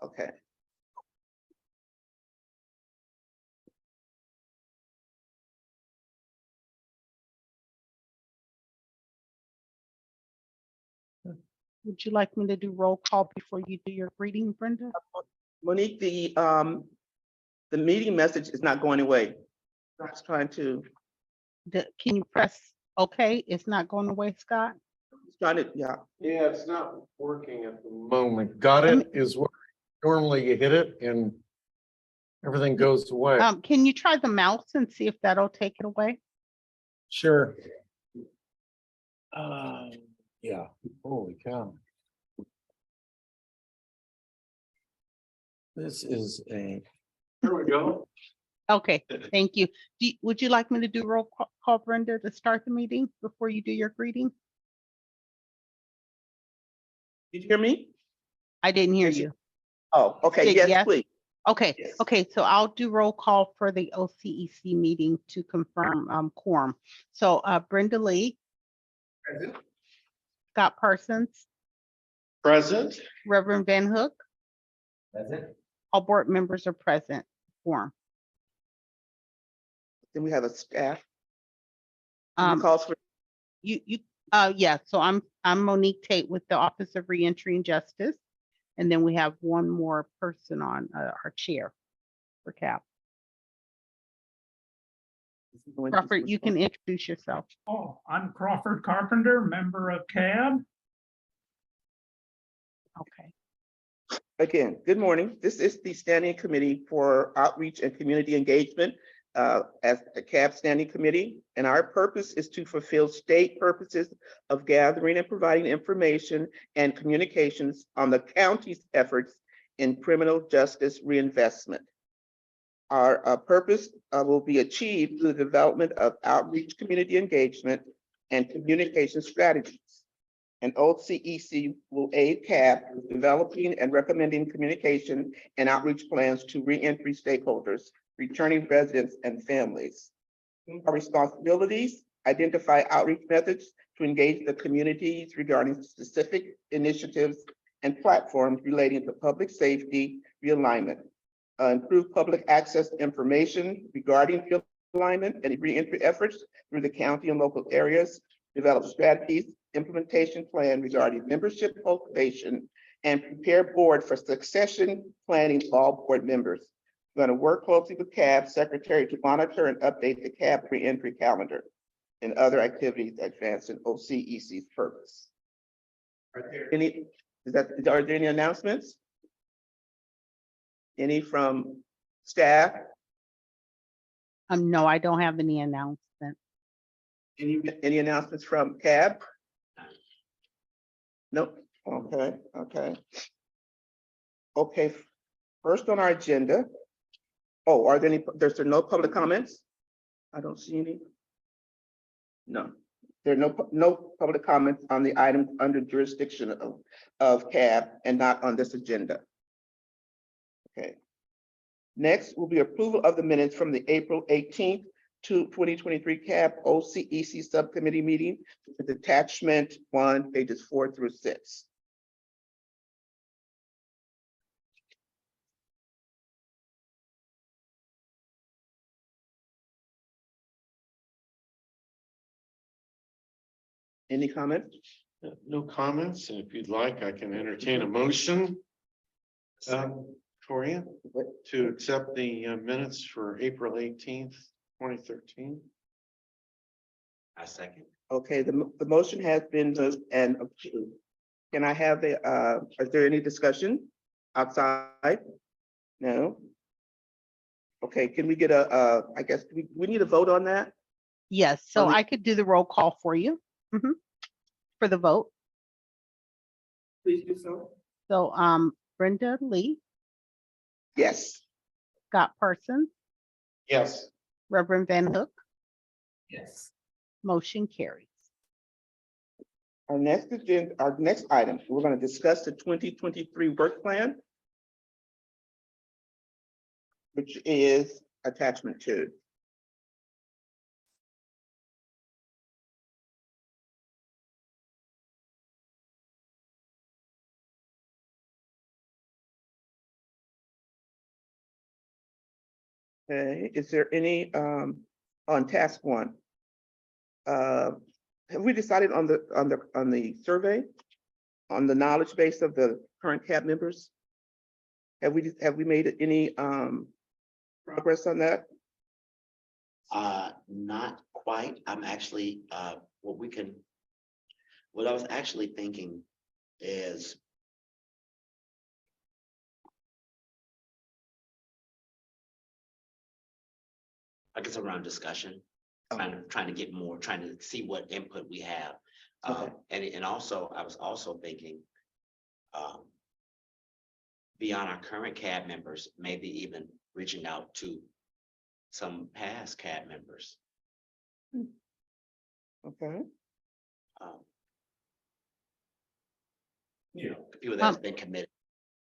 Okay. Would you like me to do roll call before you do your greeting, Brenda? Monique, the meeting message is not going away. I was trying to, Can you press okay? It's not going away, Scott? yeah. Yeah, it's not working at the moment. Got Let it is what normally you hit it and everything goes away. Can you try the mouse and see if that'll take it away? Sure. Yeah, holy cow. This is a. Here we go. Okay, thank you. Would you like me to do roll call, Brenda, to start the meeting before you do your greeting? Did you hear me? I didn't hear Yes, you. Oh, okay, Said yes, yes. please. Okay, Yes. okay, so I'll do roll call for the OCEC meeting to confirm quorum. So Brenda Lee, Present. Scott Parsons, Present. Reverend Van Hook, Present. all board members are present. Quorum. Then we have a staff. Um, Calls for, yeah, so I'm Monique Tate with the Office of Reentry and Justice. And then we have one more person on our chair for CAP. Crawford, you can introduce yourself. Oh, I'm Crawford Carpenter, member of CAB. Okay. Again, good morning. This is the Standing Committee for Outreach and Community Engagement as a CAB Standing Committee. And our purpose is to fulfill state purposes of gathering and providing information and communications on the county's efforts in criminal justice reinvestment. Our purpose will be achieved through the development of outreach, community engagement, and communication strategies. And OCEC will aid CAB with developing and recommending communication and outreach plans to reentry stakeholders, returning residents, and families. Our responsibilities: identify outreach methods to engage the communities regarding specific initiatives and platforms relating to public safety realignment. Improve public access to information regarding realignment and reentry efforts through the county and local areas. Develop strategies, implementation plan regarding membership cultivation, and prepare board for succession planning for all board members. We're going to work closely with CAB Secretary to monitor and update the CAB reentry calendar and other activities advancing OCEC's purpose. Are there any announcements? Any from staff? No, I don't have any announcement. Any announcements from CAB? Nope. Okay. First on our agenda. Oh, are there any, there's no public comments? I don't see any. No, there are no public comments on the items under jurisdiction of CAB and not on this agenda. Okay. Next will be approval of the minutes from the April 18th to 2023 CAB OCEC subcommittee meeting with attachment 1, pages 4 through 6. Any comments? No comments, and if you'd like, I can entertain a motion. For you to accept the minutes for April 18th, 2013. I second. Okay, the motion has been moved and approved. Can I have is there any discussion outside? No? Okay, can we get I guess we need a vote on that? Yes, so I could do the roll call for you for the vote. Please do so. So Brenda Lee, Yes. Scott Parsons, Yes. Reverend Van Hook, Yes. motion carries. Our next item, we're going to discuss the 2023 work plan, which is attachment 2. Okay, is there any, on task one? Have we decided on the survey? On the knowledge base of the current CAB members? Have we made any, progress on that? Not quite. I'm actually, what I was actually thinking is. I guess around discussion, trying to get more, trying to see what input we have. Okay. And also, I was also thinking, beyond our current CAB members, maybe even reaching out to some past CAB members. Okay, People that have been committed.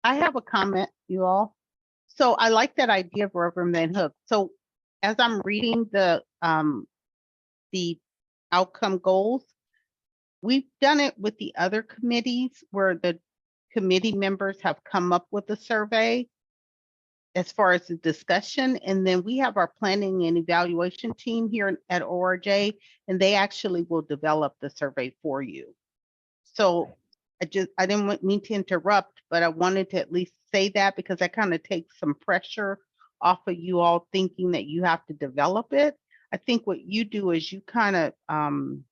I have a comment, you all. So I like that idea of rubber man hook. So as I'm reading the outcome goals, we've done it with the other committees where the committee members have come up with a survey as far as the discussion, and then we have our planning and evaluation team here at ORJ, and they actually will develop the survey for you. So I didn't mean to interrupt, but I wanted to at least say that because that kind of takes some pressure off of you all thinking that you have to develop it. I think what you do is you kind of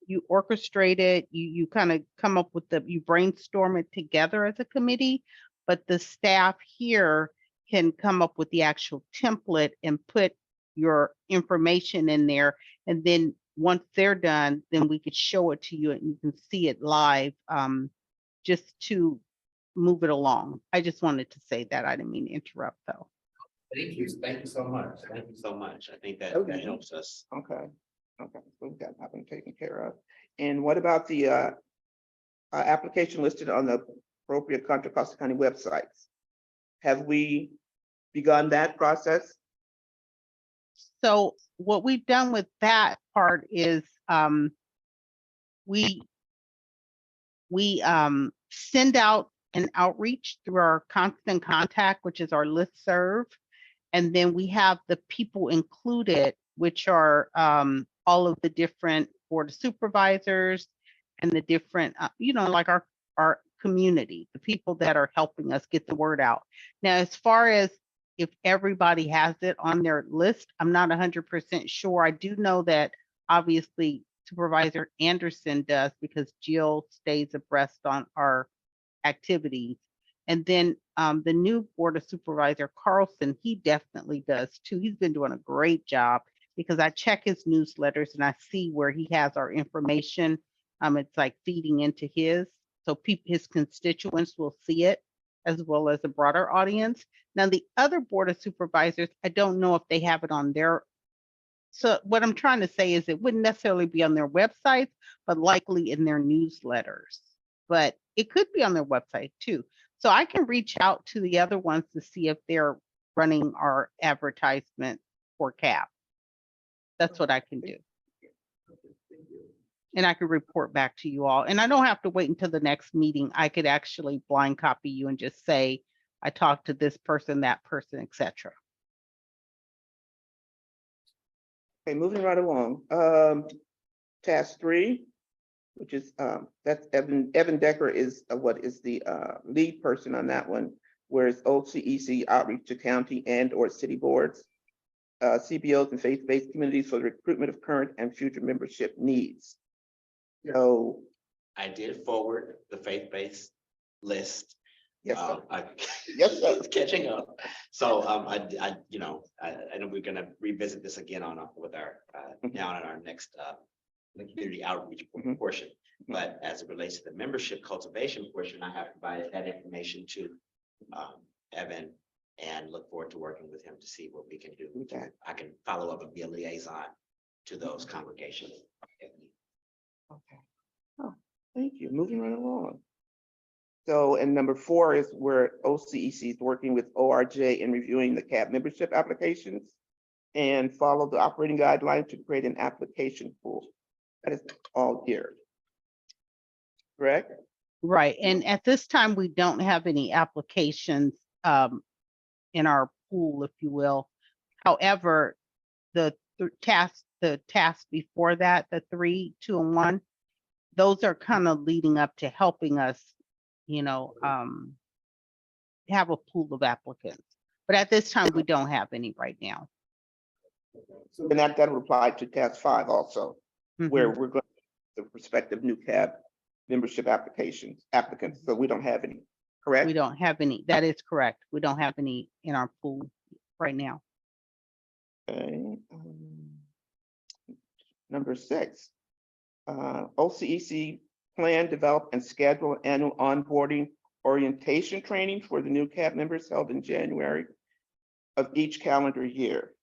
you orchestrate it, you kind of come up with you brainstorm it together as a committee, but the staff here can come up with the actual template and put your information in there. And then once they're done, then we could show it to you and you can see it live, just to move it along. I just wanted to say that. I didn't mean to interrupt though. Thank you so much. Thank you so much. I think that Okay. helps us. okay, so we've got that one taken care of. And what about the, application listed on the appropriate Contra Costa County websites? Have we begun that process? So what we've done with that part is we send out an outreach through our constant contact, which is our listserv. And then we have the people included, which are all of the different board of supervisors and the different, like our community, the people that are helping us get the word out. Now, as far as if everybody has it on their list, I'm not 100% sure. I do know that obviously Supervisor Anderson does because Jill stays abreast on our activities. And then the new Board of Supervisor Carlson, he definitely does too. He's been doing a great job because I check his newsletters and I see where he has our information. It's like feeding into his, so his constituents will see it as well as a broader audience. Now, the other Board of Supervisors, I don't know if they have it on their. So what I'm trying to say is it wouldn't necessarily be on their websites, but likely in their newsletters. But it could be on their website too. So I can reach out to the other ones to see if they're running our advertisement for CAB. That's what I can do. And I could report back to you all. And I don't have to wait until the next meeting. I could actually blind copy you and just say, I talked to this person, that person, etc. Okay, moving right along. Task 3, which is that's Evan Decker is what is the lead person on that one, whereas OCEC outreach to county and or city boards, CBOs and faith-based communities for the recruitment of current and future membership needs. So I did forward the faith-based list. yes, sir. Yes, I was catching up. So I know we're gonna revisit this again with our down in our next community outreach portion. But as it relates to the membership cultivation portion, I have provided that information to Evan and look forward to working with him to see what we can do. Okay. I can follow up and be a liaison to those congregations. Okay. Oh, thank you. Moving right along. So, and number 4 is where OCEC is working with ORJ in reviewing the CAB membership applications and follow the operating guidelines to create an application pool. That is all here. Correct? Right. And at this time, we don't have any applications in our pool, if you will. However, the task before that, the 3, 2, and 1, those are kind of leading up to helping us, have a pool of applicants. But at this time, we don't have any right now. So then that would apply to task 5 also, where Mhm. we're going to the prospective new CAB membership applicants. So we don't have any, correct? We don't have any. That is correct. We don't have any in our pool right now. Okay. Number 6, OCEC plan, develop, and schedule annual onboarding orientation training for the new CAB members held in January of each calendar year.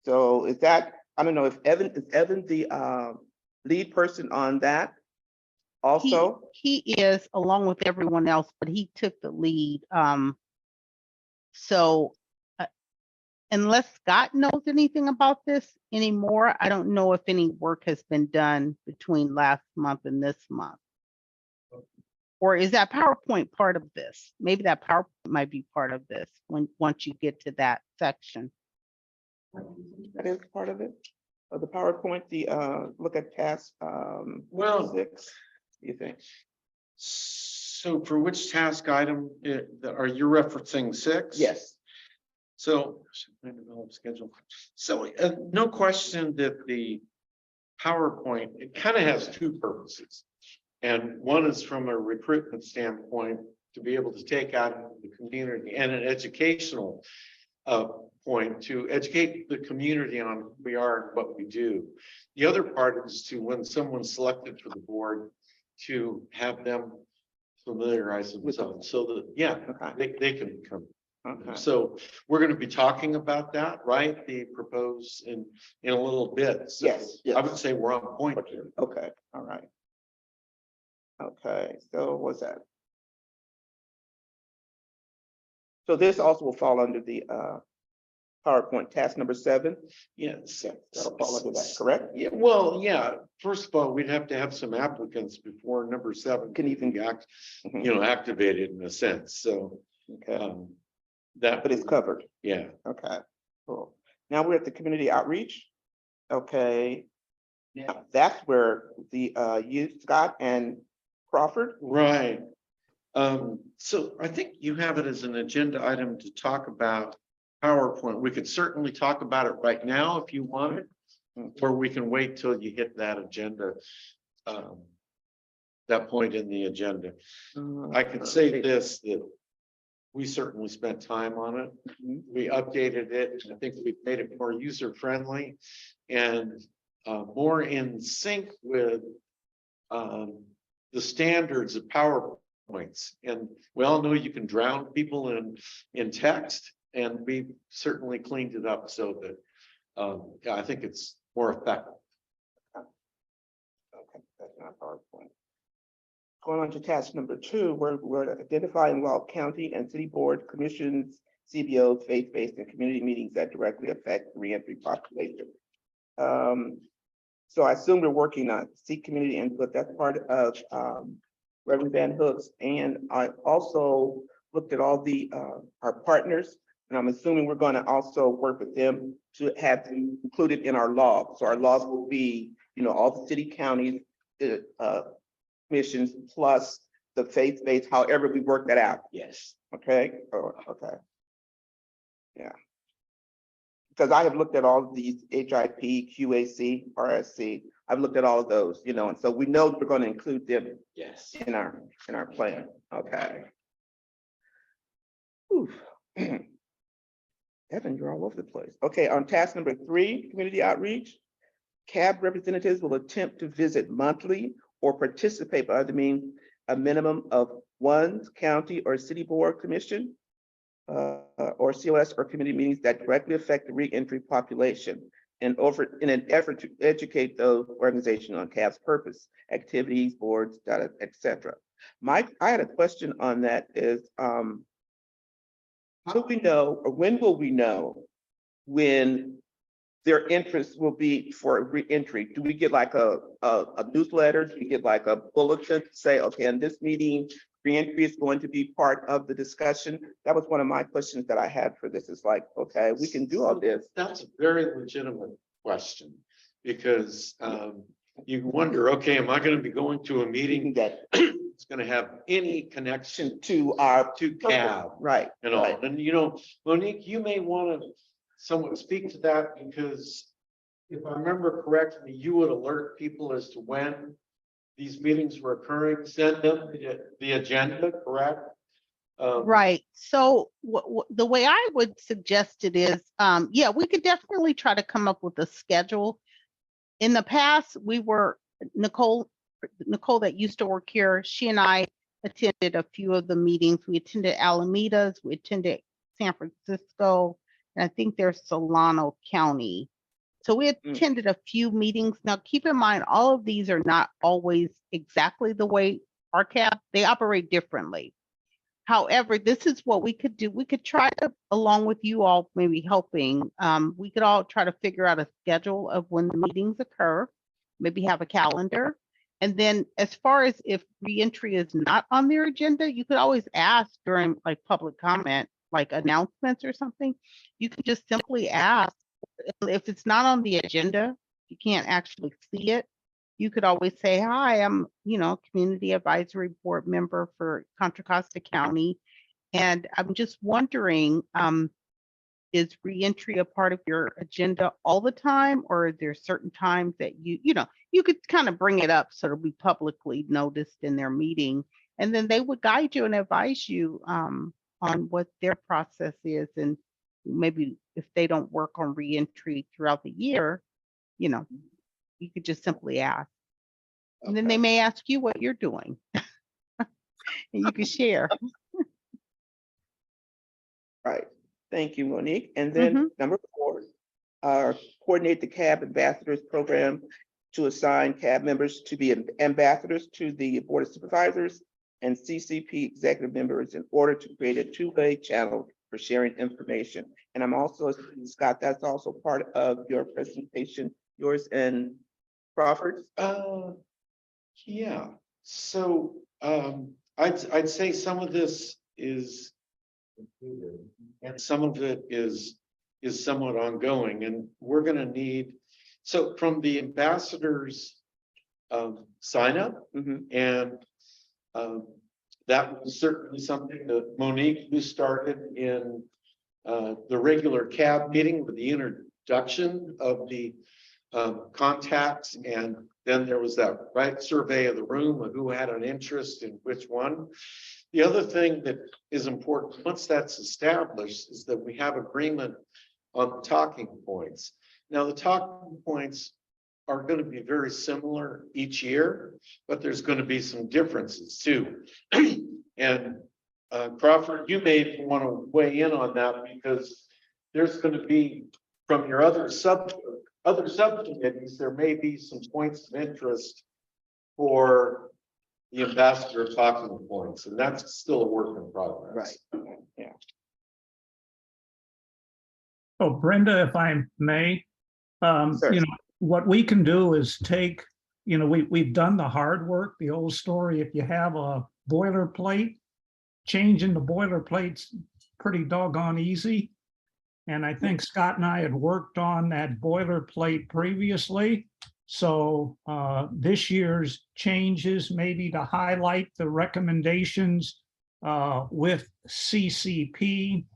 So is that, I don't know if Evan the lead person on that also? He is, along with everyone else, but he took the lead. So unless Scott knows anything about this anymore, I don't know if any work has been done between last month and this month. Or is that PowerPoint part of this? Maybe that PowerPoint might be part of this once you get to that section. That is part of it, of the PowerPoint, the look at task Well, 6, you think? so for which task item are you referencing 6? Yes. So, develop schedule. So no question that the PowerPoint, it kind of has 2 purposes. And one is from a recruitment standpoint, to be able to take out into the community, and an educational point to educate the community on who we are and what we do. The other part is to, when someone's selected for the board, to have them familiarize themselves so that, yeah, Okay. they can become. Okay. So we're going to be talking about that, right? The proposed in a little bit. So Yes, yes. I would say we're on point here. Okay, all right. Okay, so what's that? So this also will fall under the PowerPoint task number 7. Yes. That'll fall under that, correct? Yeah, well, yeah, first of all, we'd have to have some applicants before number 7 Can even be Mhm. activated in a sense. So Okay, that, but it's covered. yeah. Okay, cool. Now we're at the community outreach. Okay. Now that's where the you, Scott and Crawford. Right. So I think you have it as an agenda item to talk about PowerPoint. We could certainly talk about it right now if you want it, or we can wait till you hit that agenda. That point in the agenda. I can say this, that we certainly spent time on it. Mhm. We updated it. I think we've made it more user friendly and more in sync with the standards of PowerPoints. And we all know you can drown people in text, and we certainly cleaned it up so that yeah, I think it's more effective. Okay, that's not PowerPoint. Going on to task number 2, we're identifying involved county and city board commissions, CBOs, faith-based and community meetings that directly affect reentry population. So I assume we're working on seek community input. That's part of Reverend Van Hooks. And I also looked at all the our partners, and I'm assuming we're going to also work with them to have them included in our law. So our laws will be, all the city counties, commissions plus the faith-based, however we work that out. Yes. Okay, okay. Yeah. Because I have looked at all of these HIP, QAC, RSC. I've looked at all of those, and so we know we're going to include them Yes. in our plan. Okay. Whew. Evan, you're all over the place. Okay, on task number 3, community outreach, CAB representatives will attempt to visit monthly or participate by other means a minimum of 1 county or city board commission or COS or community meetings that directly affect the reentry population in an effort to educate those organizations on CAB's purpose, activities, boards, data, etc. Mike, I had a question on that is, how do we know, or when will we know when their interest will be for reentry? Do we get like a newsletter? Do we get like a bulletin to say, okay, in this meeting, reentry is going to be part of the discussion. That was one of my questions that I had for this. It's like, okay, we can do all this. That's a very legitimate question, because you wonder, okay, am I gonna be going to a We can meeting get that's gonna have any connection to our to CAB right, and all? right. And you know, Monique, you may want to somewhat speak to that, because if I remember correctly, you would alert people as to when these meetings were occurring, send them the agenda, correct? Right. So the way I would suggest it is, yeah, we could definitely try to come up with a schedule. In the past, we were, Nicole that used to work here, she and I attended a few of the meetings. We attended Alameda's, we attended San Francisco, and I think there's Solano County. So we attended a few meetings. Now, keep in mind, all of these are not always exactly the way RCAB, they operate differently. However, this is what we could do. We could try to, along with you all maybe helping, we could all try to figure out a schedule of when the meetings occur, maybe have a calendar. And then as far as if reentry is not on their agenda, you could always ask during like public comment, like announcements or something. You could just simply ask if it's not on the agenda, you can't actually see it. You could always say, hi, I'm, community advisory board member for Contra Costa County. And I'm just wondering, is reentry a part of your agenda all the time? Or are there certain times that you could kind of bring it up so it'll be publicly noticed in their meeting. And then they would guide you and advise you on what their process is. And maybe if they don't work on reentry throughout the year, you could just simply ask. And then they may ask you what you're doing. And you can share. Right. Thank you, Monique. And then number 4, coordinate the CAB ambassadors program to assign CAB members to be ambassadors to the Board of Supervisors and CCP executive members in order to create a two-way channel for sharing information. And I'm also, Scott, that's also part of your presentation, yours and Crawford's. Yeah, so I'd say some of this is included, and some of it is somewhat ongoing, and we're going to need, so from the ambassadors sign up, and that was certainly something that Monique, who started in the regular CAB meeting with the introduction of the contacts, and then there was that survey of the room of who had an interest in which one. The other thing that is important, once that's established, is that we have agreement on the talking points. Now, the talking points are going to be very similar each year, but there's going to be some differences too. And Crawford, you may want to weigh in on that, because there's going to be, from your other subcommittees, there may be some points of interest for the ambassador talking points, and that's still a work in progress. Right. Yeah. Oh, Brenda, if I may, Sure. what we can do is take, we've done the hard work, the old story. If you have a boilerplate, changing the boilerplate's pretty doggone easy. And I think Scott and I had worked on that boilerplate previously. So this year's changes, maybe to highlight the recommendations with CCP.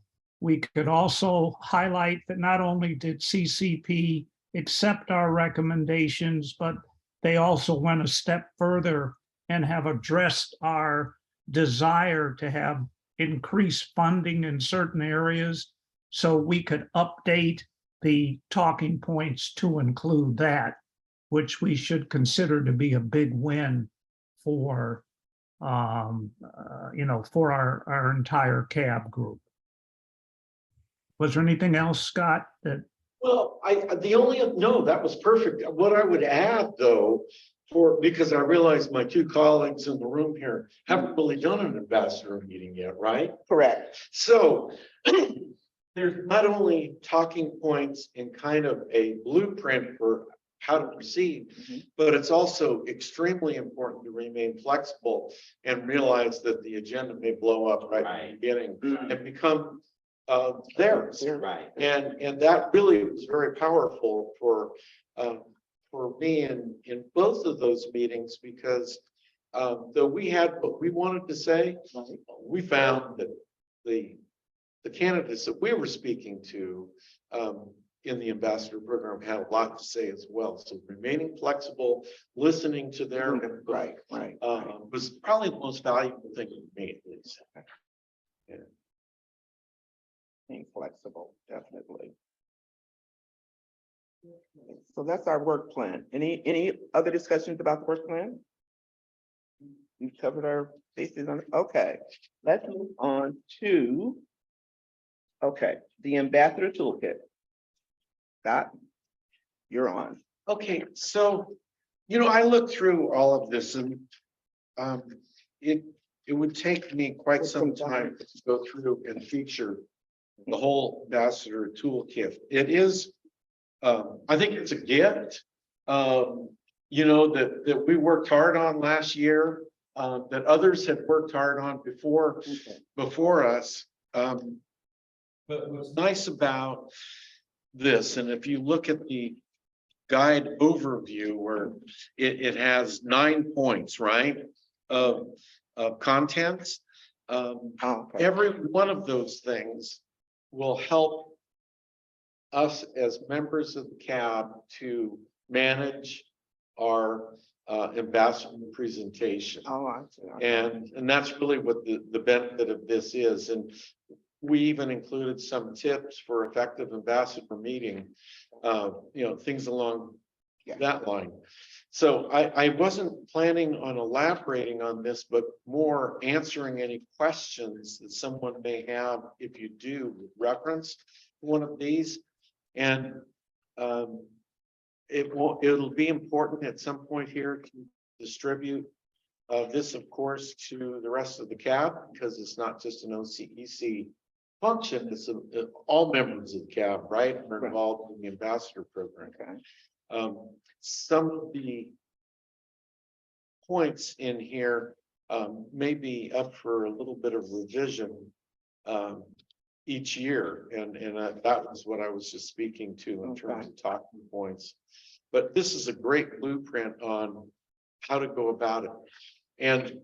We could also highlight that not only did CCP accept our recommendations, but they also went a step further and have addressed our desire to have increased funding in certain areas. So we could update the talking points to include that, which we should consider to be a big win for, for our entire CAB group. Was there anything else, Scott, that? Well, no, that was perfect. What I would add, though, because I realize my two colleagues in the room here haven't really done an ambassador meeting yet, right? Correct. So there's not only talking points in kind of a blueprint for how to proceed. Mhm. But it's also extremely important to remain flexible and realize that the agenda may blow up right at the beginning Mhm. and become theirs. Right. And that really was very powerful for me in both of those meetings, because though we had what we wanted to say, we found that the candidates that we were speaking to in the ambassador program had a lot to say as well. So remaining flexible, listening to their input, Right. was probably the most valuable thing for me, at least. Being flexible, definitely. So that's our work plan. Any other discussions about the work plan? We covered our bases on, okay, let's move on to, okay, the ambassador toolkit. Scott, you're on. Okay, so, I looked through all of this, and it would take me quite some time to go through and feature the whole ambassador toolkit. It is, I think it's a gift, that we worked hard on last year, that others had worked hard on before us. But what's nice about this, and if you look at the guide overview, where it has 9 points, right, of contents. Every one of those things will help us as members of the CAB to manage our ambassador presentation. Oh, I see. And that's really what the benefit of this is. And we even included some tips for effective ambassador meeting, things along that line. So I wasn't planning on elaborating on this, but more answering any questions that someone may have if you do reference one of these. And it'll be important at some point here to distribute this, of course, to the rest of the CAB, because it's not just an OCEC function, it's all members of the CAB, right, are involved in the ambassador program. Okay. Some of the points in here may be up for a little bit of revision each year, and that was what I was just speaking to in terms of talking points. But this is a great blueprint on how to go about it, and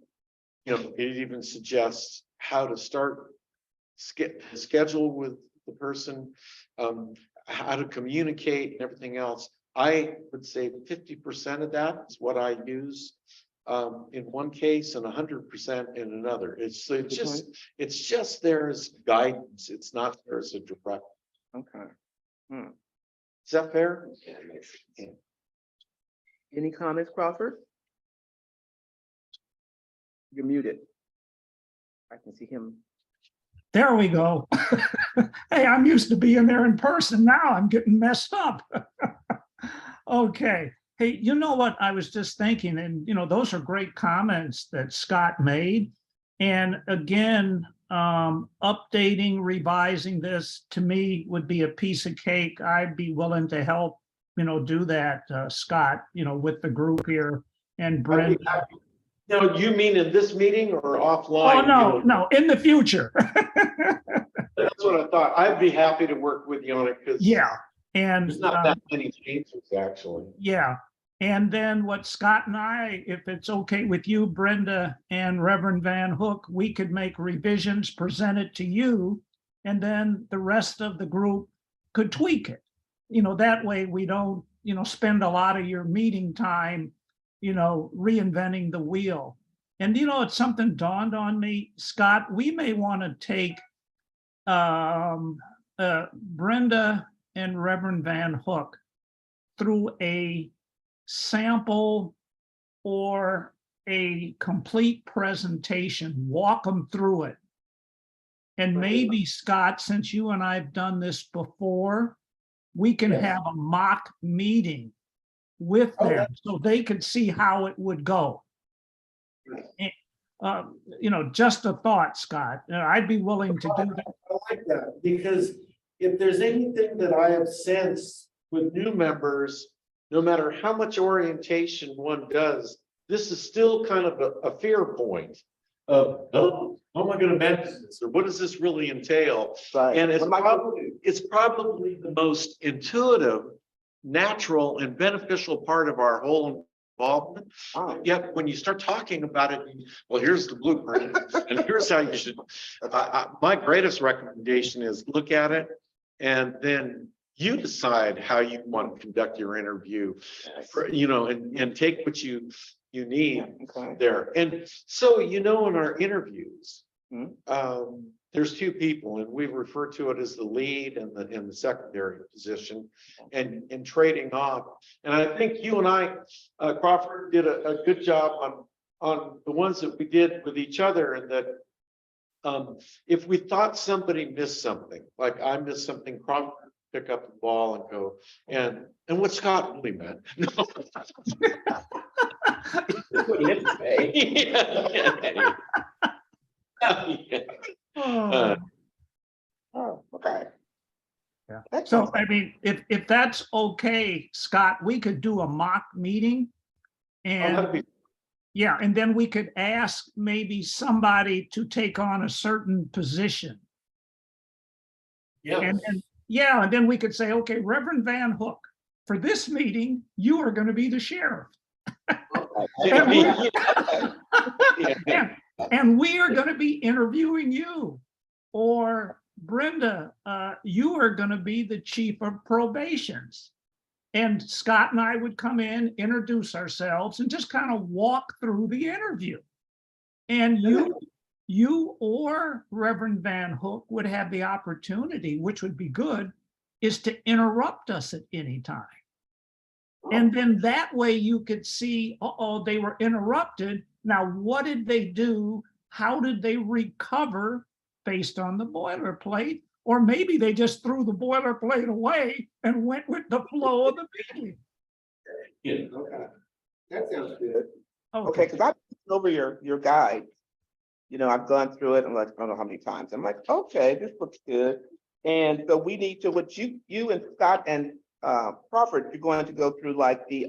it even suggests how to start schedule with the person, how to communicate and everything else. I would say 50% of that is what I use in one case and 100% in another. It's just there as guidance. It's not there as a direct. Okay. Is that fair? Yeah. Any comments, Crawford? You're muted. I can see him. There we go. Hey, I'm used to being there in person. Now I'm getting messed up. Okay. Hey, you know what I was just thinking, and those are great comments that Scott made. And again, updating, revising this to me would be a piece of cake. I'd be willing to help, do that, Scott, with the group here and Brent. No, you mean in this meeting or offline? Oh, no, in the future. That's what I thought. I'd be happy to work with you on it, because and there's not that many changes, actually. Yeah. And then what Scott and I, if it's okay with you, Brenda and Reverend Van Hook, we could make revisions, present it to you, and then the rest of the group could tweak it. That way we don't, spend a lot of your meeting time, reinventing the wheel. And, it's something dawned on me, Scott, we may want to take Brenda and Reverend Van Hook through a sample or a complete presentation, walk them through it. And maybe, Scott, since you and I've done this before, we can have a mock meeting with them so they could see how it would go. Just a thought, Scott. I'd be willing to do that. I like that, because if there's anything that I have sensed with new members, no matter how much orientation one does, this is still kind of a fear point of, oh, how am I gonna manage this? Or what does this really entail? Right. And What am I gonna do? it's probably the most intuitive, natural, and beneficial part of our whole involvement. Oh, Yet when you start talking about it, well, here's the blueprint, and here's how you should. My greatest recommendation is look at it, and then you decide how you want to conduct your interview, and take what you need okay. there. And so, in our interviews, Mhm. there's two people, and we refer to it as the lead and the secondary position, and trading off. And I think you and I, Crawford, did a good job on the ones that we did with each other, and that if we thought somebody missed something, like I missed something, Crawford would pick up the ball and go, and what Scott really meant. Oh, Oh, okay. yeah. That So, sounds- I mean, if that's okay, Scott, we could do a mock meeting. that'd And be- yeah, and then we could ask maybe somebody to take on a certain position. Yeah. And yeah, and then we could say, okay, Reverend Van Hook, for this meeting, you are going to be the sheriff. And we are going to be interviewing you. Or Brenda, you are going to be the chief of probations. And Scott and I would come in, introduce ourselves, and just kind of walk through the interview. And you or Reverend Van Hook would have the opportunity, which would be good, is to interrupt us at any time. And then that way you could see, uh-oh, they were interrupted. Now, what did they do? How did they recover based on the boilerplate? Or maybe they just threw the boilerplate away and went with the flow of the meeting. Okay. That sounds good. Okay, Okay, because I've been over your guide. I've gone through it and like, I don't know how many times. I'm like, okay, this looks good. And so we need to, what you and Scott and Crawford, you're going to go through like the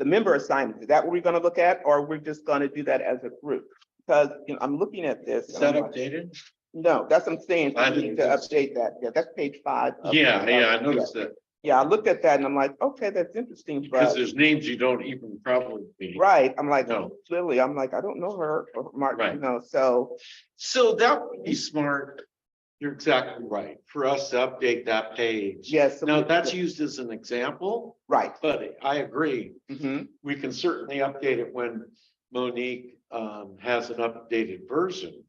member assignments. Is that what we're going to look at, or we're just going to do that as a group? Because I'm looking at this. Is and that I'm like, updated? no, that's what I'm saying. I We need didn't to think so. update that. Yeah, that's page 5. Yeah, I noticed that, Yeah, I looked at that and I'm like, okay, that's interesting. because But there's names you don't even probably be. right, I'm like, No. Lily, I'm like, I don't know her or Mark, Right. so So that would be smart. You're exactly right, for us to update that page. yes. Now, that's used as an example, Right. but I agree. Hmm. We can certainly update it when Monique has an updated version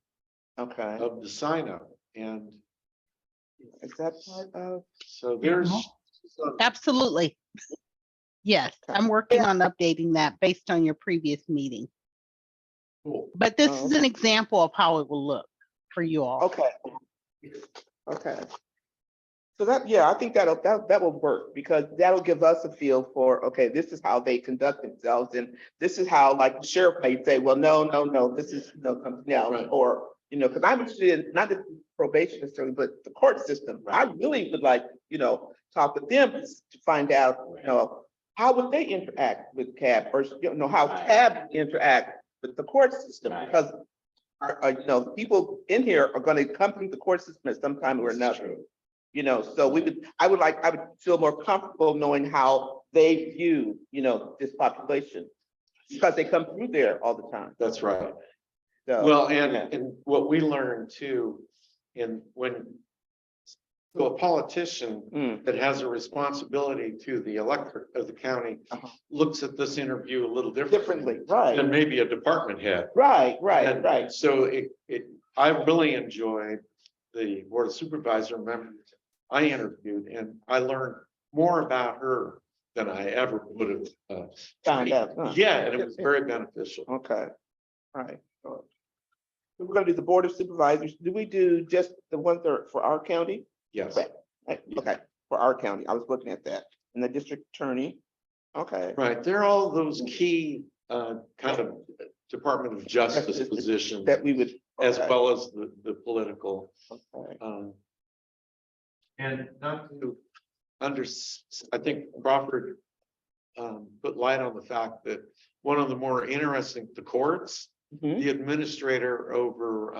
Okay. of the sign up. And Is that part of? so there's. Absolutely. Yes, I'm working on updating that based on your previous meeting. Cool. But this Oh, is an example of how it will look for you all. Okay. Okay. So that, yeah, I think that will work, because that'll give us a feel for, okay, this is how they conduct themselves, and this is how, like, the sheriff may say, well, no, this is, something else, Right. or, because I'm interested in not the probation necessarily, but the court system. I really would like, talk with them to find out, how would they interact with CAB, or, how CAB interact with the court system, because people in here are going to come through the court system at some time or another. So I would feel more comfortable knowing how they view, this population, because they come through there all the time. That's right. So, Well, yeah. and what we learned too, so a politician Mm, that has a responsibility to the electorate of the county Uh-huh. looks at this interview a little differently, than right, maybe a department head. right. And so I really enjoyed the Board of Supervisor member I interviewed, and I learned more about her than I ever would have. Found out, huh? Yeah, and it was very beneficial. Okay, all right. So we're gonna do the Board of Supervisors. Do we do just the ones that are for our county? Yes, Okay, for our county. I was looking at that. And the district attorney. Okay. right. They're all those key kind of Department of Justice positions, That we would. as okay, well as the political. okay. And not to I think Crawford put light on the fact that one of the more interesting, the courts, Mhm. the administrator over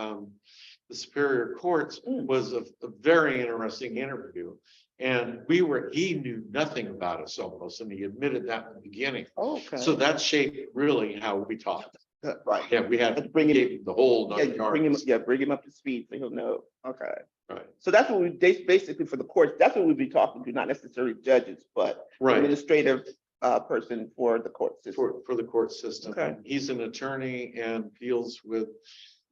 the Superior Courts Mm. was a very interesting interview. And he knew nothing about us almost, and he admitted that in the beginning. Okay. So that shaped really how we talked. Right. Yeah, we had to Bring him- gave him the whole Yeah, nine bring him, yards. bring him up to speed so he'll know. Okay. Right, So that's what basically for the courts, that's what we'd be talking to, not necessarily judges, but right, administrative person for the court system. for the court system. Okay. He's an attorney and deals with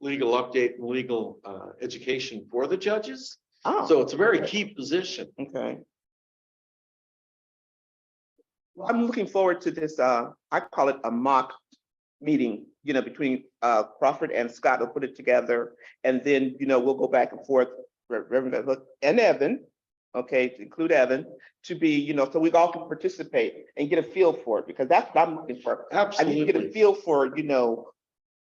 legal update and legal education for the judges. Oh, So it's a very key position. okay. Well, I'm looking forward to this, I call it a mock meeting, between Crawford and Scott will put it together. And then, we'll go back and forth, Reverend and Evan, okay, to include Evan, to be, so we all can participate and get a feel for it, because that's what I'm looking for. I need to get a Absolutely. feel for,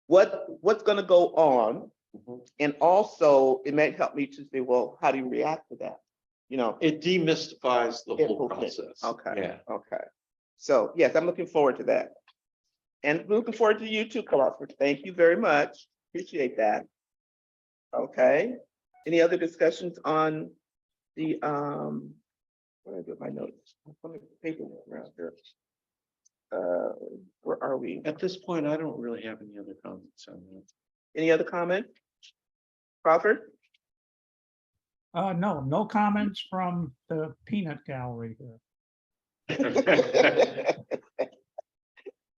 what's gonna go on. Mhm. And also, it might help me to say, well, how do you react to that? It demystifies the whole Okay, process. okay. Yeah. Okay. So, yes, I'm looking forward to that. And looking forward to you too, Crawford. Thank you very much. Appreciate that. Okay. Any other discussions on the, where did I get my notes? Some of the paper around here. Where are we? At this point, I don't really have any other comments on Any other comment? Crawford? No comments from the peanut gallery here. that.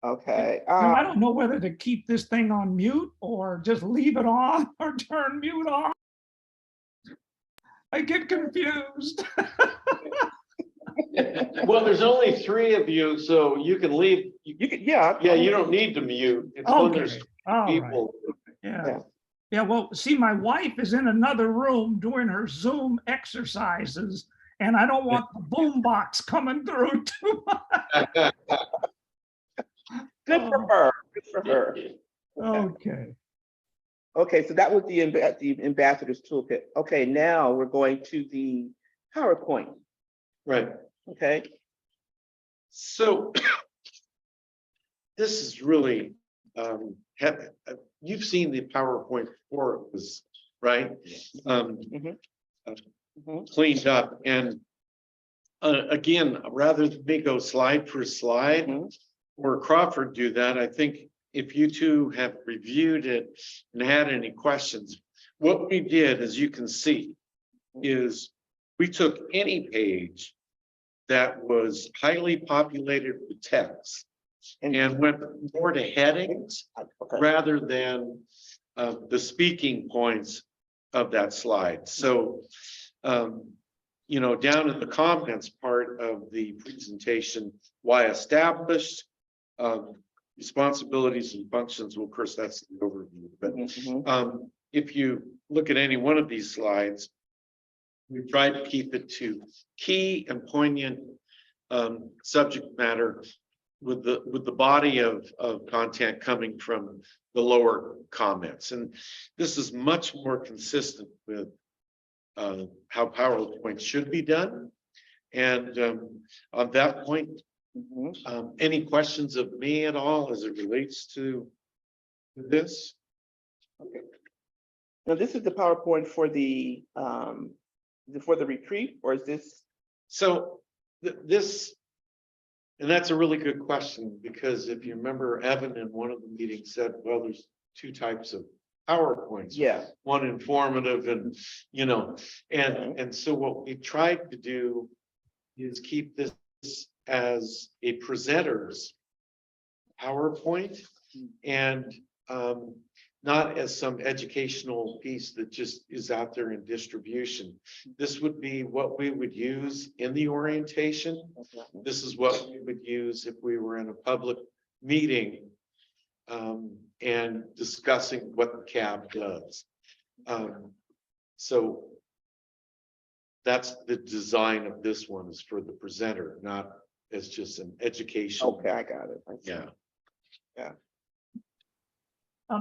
Okay. No, I don't know whether to keep this thing on mute or just leave it on or turn mute off. I get confused. Well, there's only three of you, so you can leave. You could, yeah. Yeah, you don't need to mute. It's when Okay, there's all right, people. yeah. Yeah. Yeah, well, see, my wife is in another room doing her Zoom exercises, and I don't want the boom box coming through too much. Good for her. Good for her. Okay. Okay, so that was the ambassador's toolkit. Okay, now we're going to the PowerPoint. Right. Okay. So this is really, you've seen the PowerPoint before it was, right? Mhm. Mhm. Cleaned up and again, rather than me go slide for slide Mhm. or Crawford do that, I think if you two have reviewed it and had any questions, what we did, as you can see, is we took any page that was highly populated with text and went more to headings Okay. rather than the speaking points of that slide. So, down in the comments part of the presentation, why established, responsibilities and functions, well, of course, that's the overview. But Mhm. if you look at any one of these slides, we tried to keep it to key and poignant subject matter with the body of content coming from the lower comments. And this is much more consistent with how PowerPoint should be done. And on that point, Mhm. any questions of me at all as it relates to this? Okay. Now, this is the PowerPoint for the retreat, or is this? So this, and that's a really good question, because if you remember, Evan in one of the meetings said, well, there's two types of PowerPoints. Yeah. One informative and, and so what we tried to do is keep this as a presenter's PowerPoint and not as some educational piece that just is out there in distribution. This would be what we would use in the orientation. This is what we would use if we were in a public meeting and discussing what the CAB does. So that's the design of this one, is for the presenter, not as just an education. Okay, I got it. I see. Yeah. Yeah.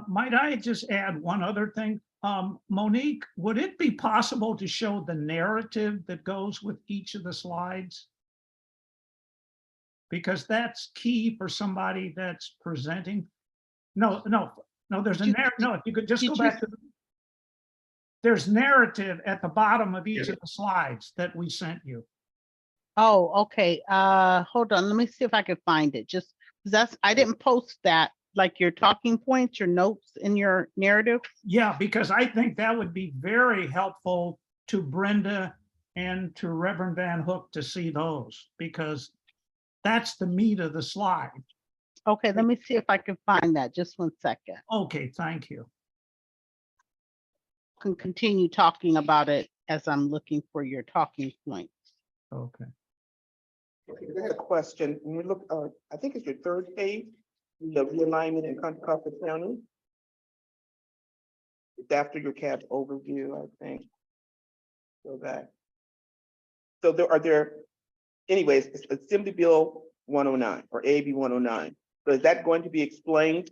Might I just add one other thing? Monique, would it be possible to show the narrative that goes with each of the slides? because that's key for somebody that's presenting. No, there's a Did you- narrative. No, if you could just did go you- back to there's narrative at the bottom of each of the slides that we sent you. Oh, okay. Hold on. Let me see if I can find it. Just 'cause I didn't post that, like your talking points, your notes in your narrative. Yeah, because I think that would be very helpful to Brenda and to Reverend Van Hook to see those, because that's the meat of the slide. Okay, let me see if I can find that. Just 1 second. Okay, thank you. Can continue talking about it as I'm looking for your talking points. Okay. Okay, I had a question. When we look, I think it's your third page, the realignment in Contra Costa County. It's after your CAB overview, I think. Go back. So anyways, it's Assembly Bill 109 or AB 109. So is that going to be explained?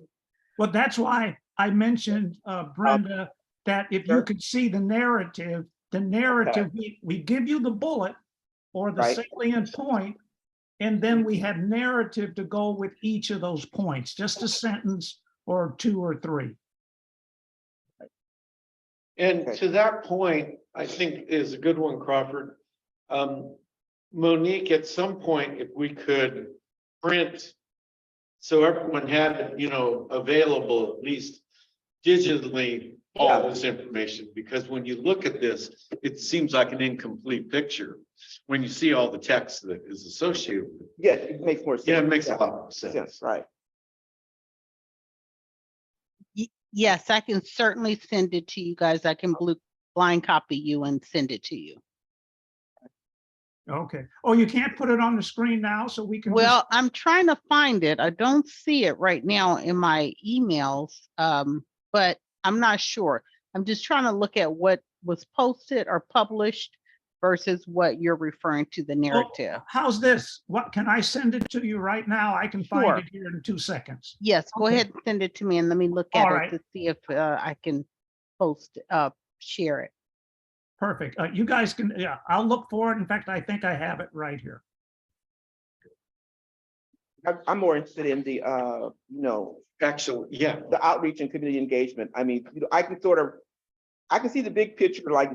Well, that's why I mentioned, Brenda, that if you Sure. could see the narrative, we give you the bullet or the Right. salient point, and then we have narrative to go with each of those points, just a sentence or two or three. And Okay. to that point, I think is a good one, Crawford. Monique, at some point, if we could print, so everyone had it, available at least digitally, all this information, because when you look at this, it seems like an incomplete picture. When you see all the text that is associated with it. Yes, it makes more sense. Yeah, it makes a lot more sense. Right. Yes, I can certainly send it to you guys. I can blind copy you and send it to you. Okay. Oh, you can't put it on the screen now, so we can. Well, I'm trying to find it. I don't see it right now in my emails, but I'm not sure. I'm just trying to look at what was posted or published versus what you're referring to, the narrative. How's this? What, can I send it to you right now? I can Sure. find it here in 2 seconds. Yes, go Okay. ahead and send it to me and let me look All at right. it to see if I can share it. Perfect. You guys can, yeah, I'll look for it. In fact, I think I have it right here. I'm more interested in the, Actually, yeah. the outreach and community engagement. I mean, I can see the big picture, like,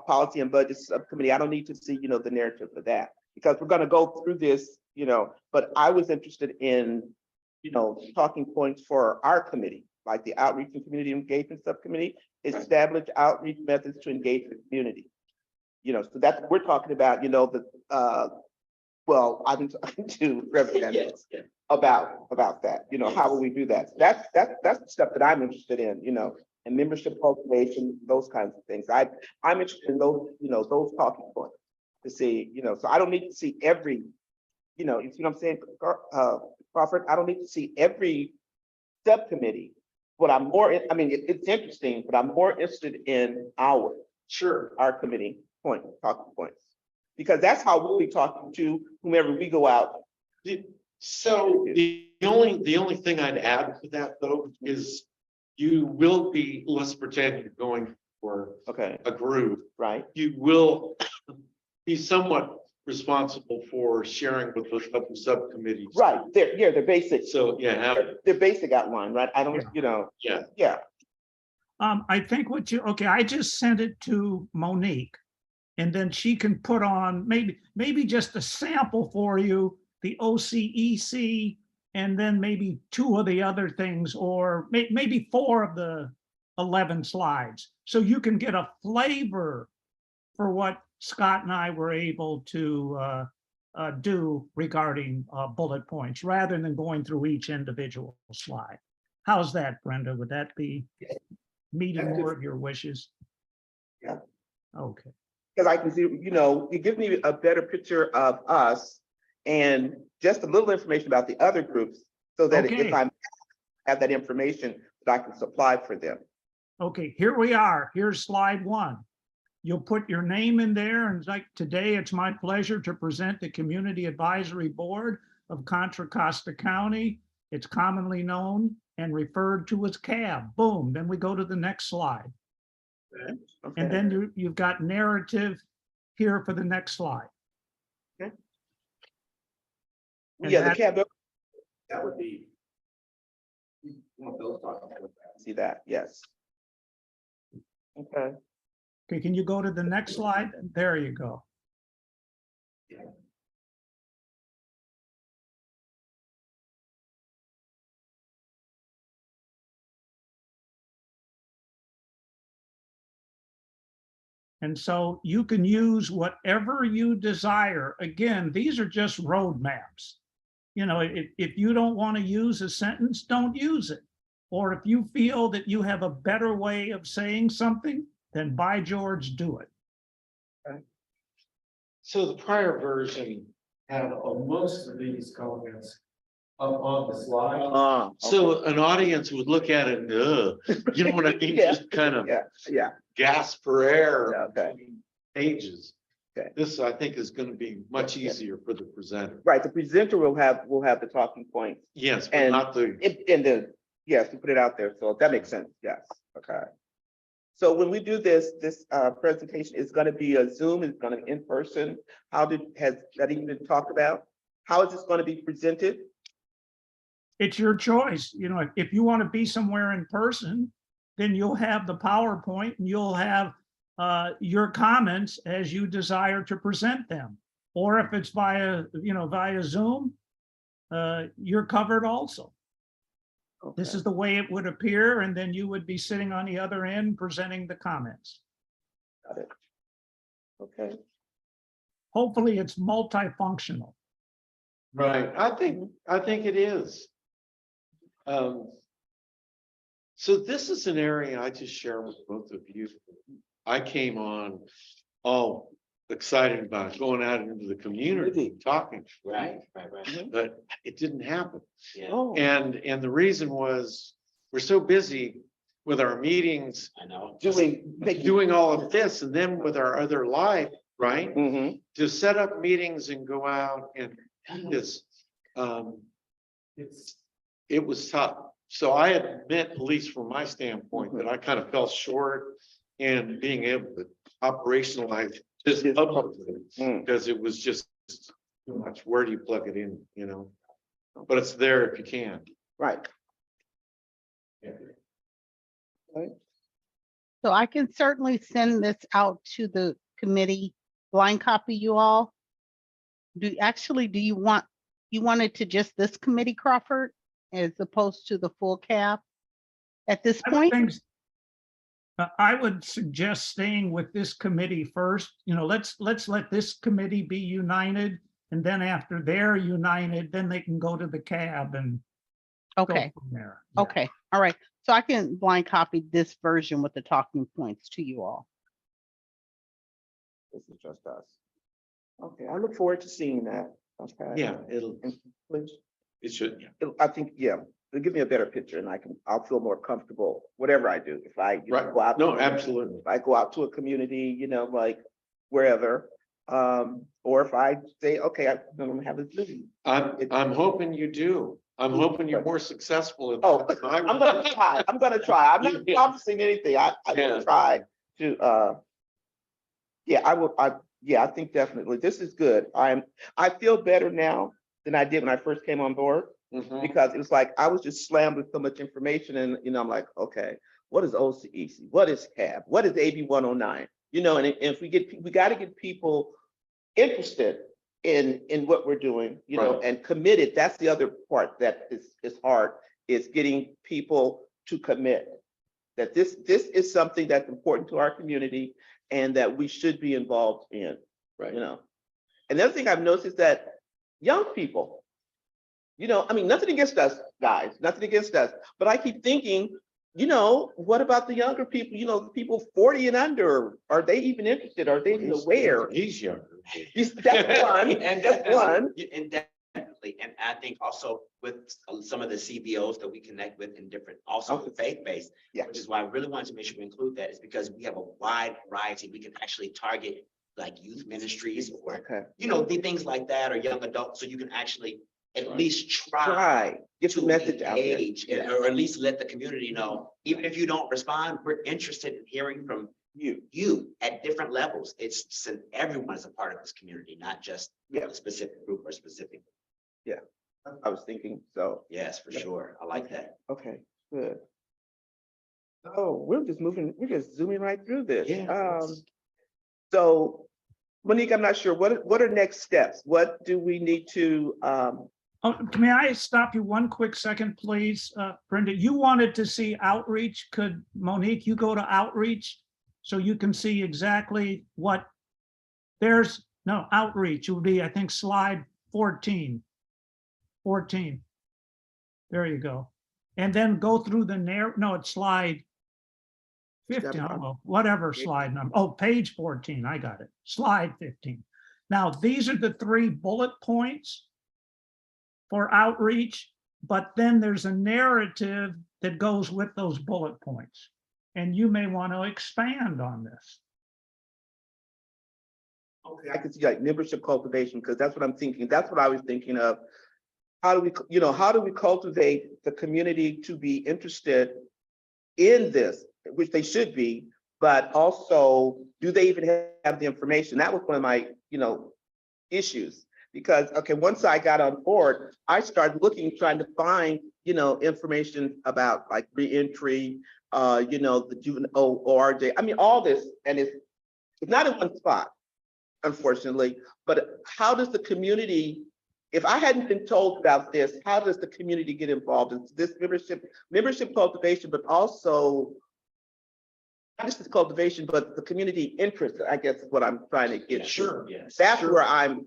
policy and budget subcommittee. I don't need to see, the narrative for that, because we're gonna go through this, but I was interested in, talking points for our committee, like the outreach and community engagement subcommittee, establish outreach methods to engage the community. So that's what we're talking about, well, I've been talking to Reverend Yes, about that, how will we do that? That's the stuff that I'm interested in, and membership cultivation, those kinds of things. I'm interested in those, those talking points to see, so I don't need to see every, you see what I'm saying, Crawford? I don't need to see every subcommittee. But I'm more, it's interesting, but I'm more interested in our committee talking points. Because that's how we'll be talking to whomever we go out. So the only thing I'd add to that, though, is you will be, let's pretend you're going for a group. Right. You will be somewhat responsible for sharing with those other subcommittees. Right, they're basic. So, yeah. They're basic outline, right? I don't, Yeah. I think I just sent it to Monique, and then she can put on maybe just a sample for you, the OCEC, and then maybe 2 of the other things, or maybe 4 of the 11 slides. So you can get a flavor for what Scott and I were able to do regarding bullet points, rather than going through each individual slide. How's that, Brenda? Would that be meeting more of your wishes? Yeah. Okay. Because I can see, it gives me a better picture of us and just a little information about the other groups, so that if I have that information, that I can supply for them. Okay, here we are. Here's slide 1. You'll put your name in there, and like, today, it's my pleasure to present the Community Advisory Board of Contra Costa County. It's commonly known and referred to as CAB. Boom, then we go to the next slide. Okay. And then you've got narrative here for the next slide. Okay. And Yeah, the that- cab. That would be. One of those talking about that. See that, yes. Okay. Okay, can you go to the next slide? There you go. And so you can use whatever you desire. Again, these are just roadmaps. You know, if you don't want to use a sentence, don't use it. Or if you feel that you have a better way of saying something, then by George, do it. So the prior version had most of these comments up on the slide. So an audience would look at it, and, you know what I mean? Yeah. Just kind of Yeah, gasp for air. Yeah, okay. between Pages. Okay. This, I think, is gonna be much Yeah. easier for the presenter. right, the presenter will have the talking points. Yes, but And not the, In the, yes, to put it out there, so that makes sense, yes, okay. So when we do this presentation is gonna be a Zoom, it's gonna be in person. Has that even been talked about? How is this gonna be presented? It's your choice. You know, if you want to be somewhere in person, then you'll have the PowerPoint and you'll have your comments as you desire to present them. Or if it's via Zoom, you're covered also. This Okay. is the way it would appear, and then you would be sitting on the other end presenting the comments. Got it. Okay, Hopefully, it's multifunctional. right, I think it is. So this is an area I just share with both of you. I came on all excited about going out into the community, talking, Right. but it didn't happen. Yeah, oh, And the reason was, we're so busy with our meetings, I know. doing all of this, and then with our other life, right? Mhm. To set up meetings and go out and do this. It was tough. So I admit, at least from my standpoint, that I kind of fell short in being able to operationalize this publicly, Mm. because it was just too much. Where do you plug it in, you know? But it's there if you can. Right, So I can certainly send this out to the committee, blind copy you all. Do you want it to just this committee, Crawford, as opposed to the full cab at this I would point? think- I would suggest staying with this committee first. You know, let's let this committee be united, and then after they're united, then they can go to the cab and go Okay, from there. Yeah. okay, all right. So I can blind copy this version with the talking points to you all. this is just us. Okay, I look forward to seeing that, okay. Yeah, And please, it should, yeah. I think, yeah, it'll give me a better picture and I'll feel more comfortable, whatever I do, if I Right. go out. No, absolutely. If I go out to a community, like wherever, or if I say, okay, I'm gonna have a Zoom. I'm hoping you do. I'm hoping you're more successful. at Oh, that than I I'm was. gonna try. I'm not Yeah. promising anything. I Yeah. will try to, yeah, I think definitely this is good. I feel better now than I did when I first came on board, Mhm. because it was like, I was just slammed with so much information and, I'm like, okay, what is OCEC? What is CAB? What is AB 109? And if we gotta get people interested in what we're doing, Right. and committed. That's the other part that is hard, is getting people to commit. That this is something that's important to our community and that we should be involved in, Right. And the other thing I've noticed is that young people, nothing against us, guys, nothing against us, but I keep thinking, what about the younger people, the people 40 and under? Are they even interested? Are they even aware? He's younger. That's one, And that's one. And definitely, and I think also with some of the CBOs that we connect with in different, also Okay. faith-based, Yeah. which is why I really wanted to make sure we include that, is because we have a wide variety. We can actually target like youth ministries or, Okay, the things like that, or young adults, so you can actually at least try try, get the to message out there. engage, or at least let the community know, even if you don't respond, we're interested in hearing from you at different levels. Everyone is a part of this community, not just Yeah. a specific group or specific. I was thinking, so, Yes, for sure. I like that. okay, good. Oh, we're just zooming right through this. So Monique, I'm not sure, what are next steps? What do we need to, Oh, may I stop you one quick second, please? Brenda, you wanted to see outreach. Could Monique, you go to outreach so you can see exactly what outreach will be, I think, slide 14. 14. There you go. And then go through it's slide 15, oh, whatever slide number. Oh, page 14, I got it. Slide 15. Now, these are the 3 bullet points for outreach, but then there's a narrative that goes with those bullet points. And you may want to expand on this. okay, I can see like membership cultivation, because that's what I'm thinking. That's what I was thinking of. How do we cultivate the community to be interested in this, which they should be, but also, do they even have the information? That was one of my, issues. Because, okay, once I got on board, I started looking, trying to find, information about like reentry, the juvenile ORJ. I mean, all this, and it's not in one spot, unfortunately. But how does the community, if I hadn't been told about this, how does the community get involved in this membership cultivation, but also not just the cultivation, but the community interest, I guess is what I'm trying to get. Sure, yes. That's where I'm,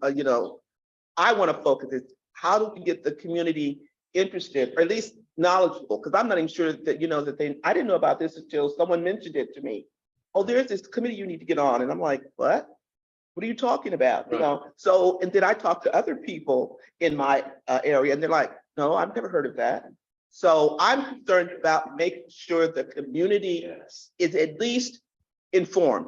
I want to focus is how do we get the community interested, or at least knowledgeable? Because I'm not even sure that, I didn't know about this until someone mentioned it to me. Oh, there's this committee you need to get on. And I'm like, what? What are you talking about? Right. So, and then I talked to other people in my area, and they're like, no, I've never heard of that. So I'm concerned about making sure the community is at least informed.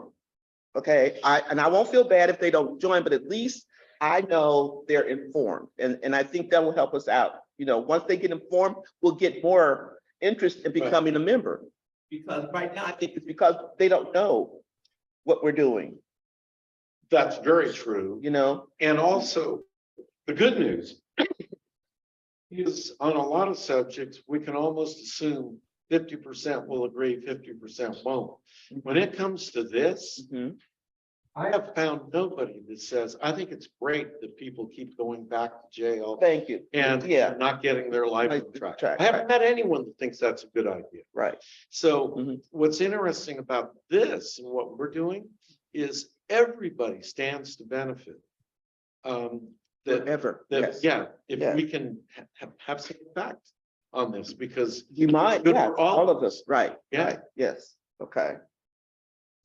Okay, I won't feel bad if they don't join, but at least I know they're informed, and I think that will help us out. Once they get informed, we'll get more interest in becoming a member. Because right now I think it's because they don't know what we're doing. That's very true. And also, the good news is on a lot of subjects, we can almost assume 50% will agree, 50% won't. When it comes to this, I have found nobody that says, I think it's great that people keep going back to jail. Thank you. And not getting their life on track. I haven't met anyone that thinks that's a good idea. Right. So what's interesting about this and what we're doing is everybody stands to benefit. If we can have some impact on this, because you might, good for all of us, right? Yeah. Right. Yes. Okay.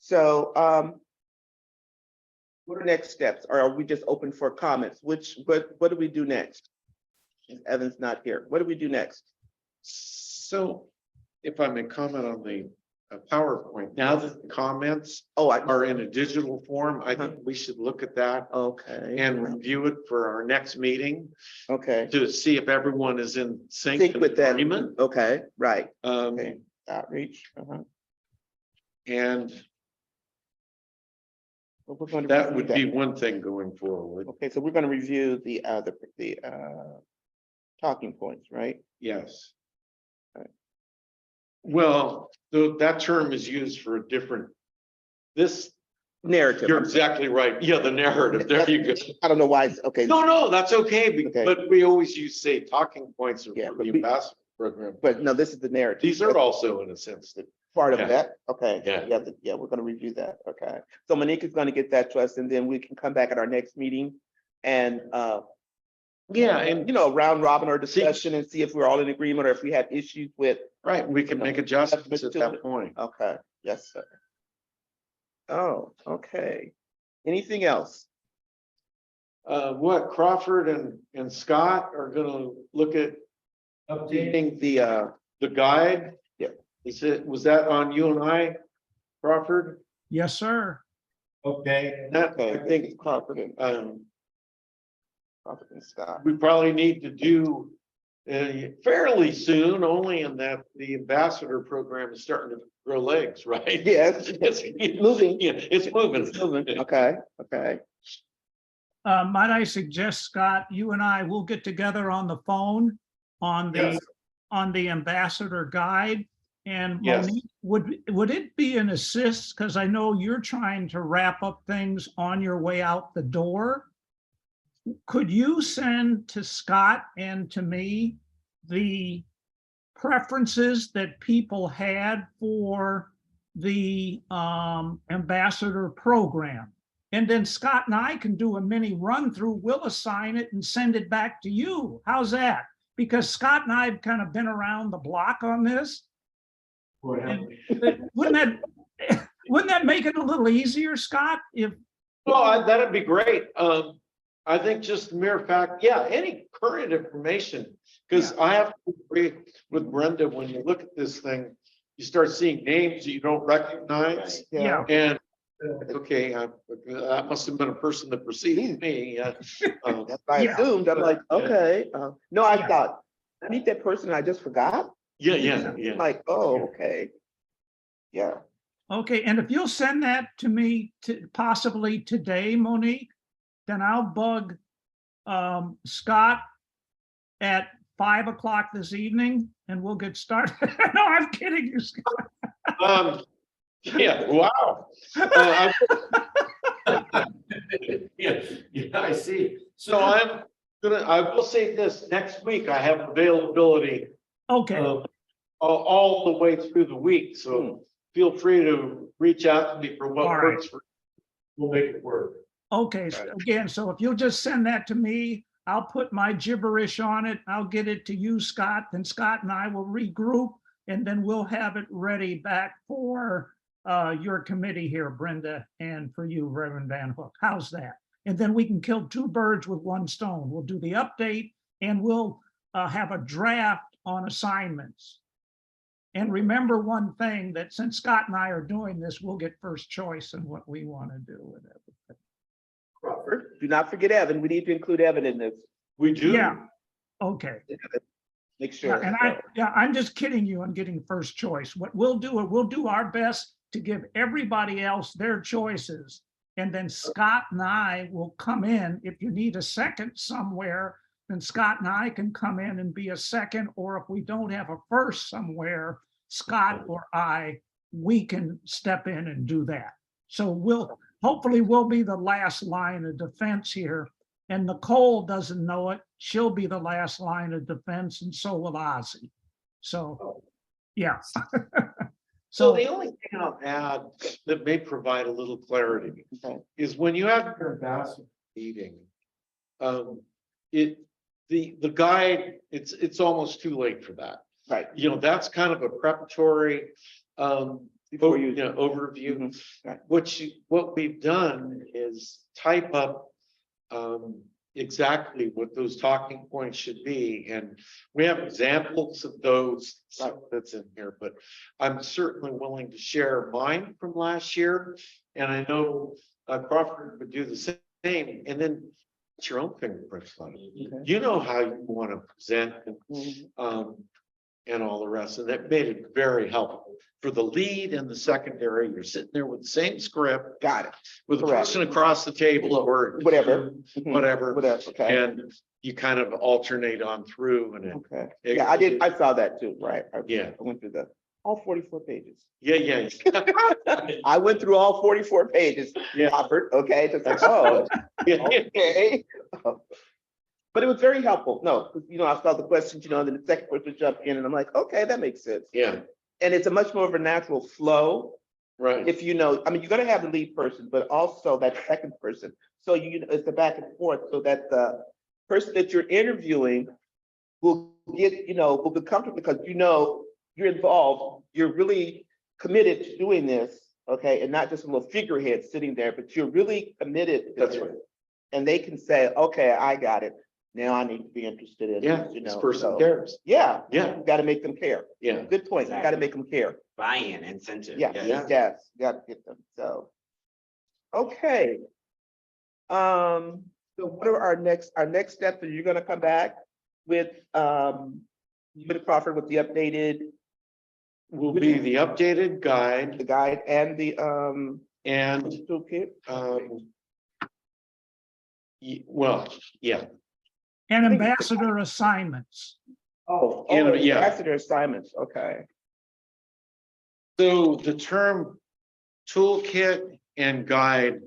So, what are next steps? Or are we just open for comments? What do we do next? Evan's not here. What do we do next? So, if I may comment on the PowerPoint, now that the comments Oh, are in a digital form, I think we should look at that okay. and review it for our next meeting Okay. to see if everyone is in sync Think and with that. agreement. Okay. Right. Um, Okay. Outreach. and Well, we're going to that review would be one thing going forward. Okay, so we're going to review the talking points, right? Yes. Right. Well, that term is used for a different, Narrative. you're exactly right. Yeah, the narrative. There you go. I don't know why it's okay. No, that's okay. Okay. But we always say talking points Yeah, for but the we- ambassador program. But no, this is the narrative. These are also, in a sense, Part of Yeah. that, okay. Yeah. Yeah, we're gonna review that, okay. So Monique is gonna get that to us, and then we can come back at our next meeting and, round robin our discussion and see if we're all in agreement or if we have issues with, right, we can make adjustments at that point. okay, yes, sir. Oh, okay. Anything else? What Crawford and Scott are gonna look at updating the guide? Yeah. Was that on you and I, Crawford? Yes, sir. Okay. Okay, I think it's Crawford and Scott. We probably need to do fairly soon, only in that the ambassador program is starting to grow legs, right? Yes, It's moving. Yeah, it's moving. It's moving. Okay, okay. might I suggest, Scott, you and I will get together on the phone on Yes. the ambassador guide. And Yes. Monique, would it be an assist? Because I know you're trying to wrap up things on your way out the door. Could you send to Scott and to me the preferences that people had for the ambassador program? And then Scott and I can do a mini run through. We'll assign it and send it back to you. How's that? Because Scott and I have kind of been around the block on this. And wouldn't that make it a little easier, Scott? If Well, that'd be great. I think just the mere fact, yeah, any current information, because I have to agree with Brenda, when you look at this thing, you start seeing names that you don't recognize. Yeah. And okay, that must have been a person that preceded me. That's what I Yeah. assumed. I'm like, okay, no, I thought, I meet that person I just forgot. Yeah. I'm like, oh, okay. Yeah, Okay, and if you'll send that to me possibly today, Monique, then I'll bug Scott at 5 o'clock this evening and we'll get started. No, I'm kidding you, Scott. Yeah, wow. Yeah, I see. So I will say this, next week I have availability Okay, all the way through the week, so feel free to reach out to me for what All right. works for. We'll make it work. okay, so again, so if you'll just send that to me, I'll put my gibberish on it. I'll get it to you, Scott, then Scott and I will regroup and then we'll have it ready back for your committee here, Brenda, and for you, Reverend Van Hook. How's that? And then we can kill two birds with one stone. We'll do the update and we'll have a draft on assignments. And remember one thing, that since Scott and I are doing this, we'll get first choice in what we want to do with it. Crawford, do not forget Evan. We need to include Evan in this. We do. Yeah. Okay. Make Yeah, sure. and I'm just kidding you on getting first choice. What we'll do, we'll do our best to give everybody else their choices. And then Scott and I will come in. If you need a second somewhere, then Scott and I can come in and be a second, or if we don't have a first somewhere, Scott or I, we can step in and do that. So hopefully we'll be the last line of defense here. And Nicole doesn't know it. She'll be the last line of defense, and so will Ozzy. So, yeah. So the only thing I'll add that may provide a little clarity is when you have your ambassador meeting, the guide, it's almost too late for that. Right. You know, that's kind of a preparatory Before you, overview. Mhm. Right. What we've done is type up exactly what those talking points should be, and we have examples of those that's in here, but I'm certainly willing to share mine from last year, and I know Crawford would do the same, and then put your own fingerprints on it. Okay. You know how you want to present and all the rest, and that made it very helpful for the lead and the secondary. You're sitting there with the same script, Got it. with the Correct. person across the table or Whatever. Mhm. whatever, Whatever, okay. and you kind of alternate on through and Okay. Yeah, I saw that too, right? Yeah. I went through all 44 pages. yeah. I went through all 44 pages, Yeah. Robert, okay? Just like, oh, okay. But it was very helpful. No, I saw the questions, and then the second person jumped in and I'm like, okay, that makes sense. Yeah, And it's a much more of a natural flow right. if you're gonna have the lead person, but also that second person. So it's a back and forth so that the person that you're interviewing will will be comfortable because you're involved, you're really committed to doing this, okay? And not just a little figurehead sitting there, but you're really committed to That's this. right. And they can say, okay, I got it. Now I need to be interested in Yeah, this, this person so, cares. Yeah. Yeah. You gotta make them care. Yeah, Good point. You gotta make them care. Buy-in, incentive. Yeah, yes. yes, you gotta get them, so. Okay. So what are our next steps? Are you gonna come back with, Crawford with the updated, will be the updated guide the guide and the, and toolkit? Well, yeah, And I think- ambassador assignments. Oh, Yeah. ambassador assignments, okay. so the term toolkit and guide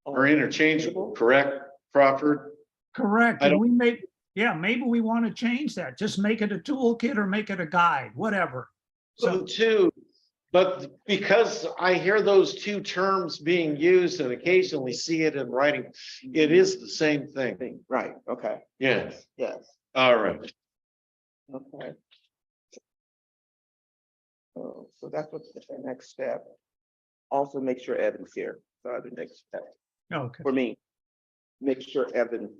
are interchangeable, correct, Crawford? Correct. I And don't- we make, yeah, maybe we want to change that. Just make it a toolkit or make it a guide, whatever. So So, two, but because I hear those two terms being used and occasionally see it in writing, it is the same thing. Right, okay, Yes, yes, all right. okay. So that's what's the next step. Also make sure Evan's here, so the next step okay. for me. Make sure Evan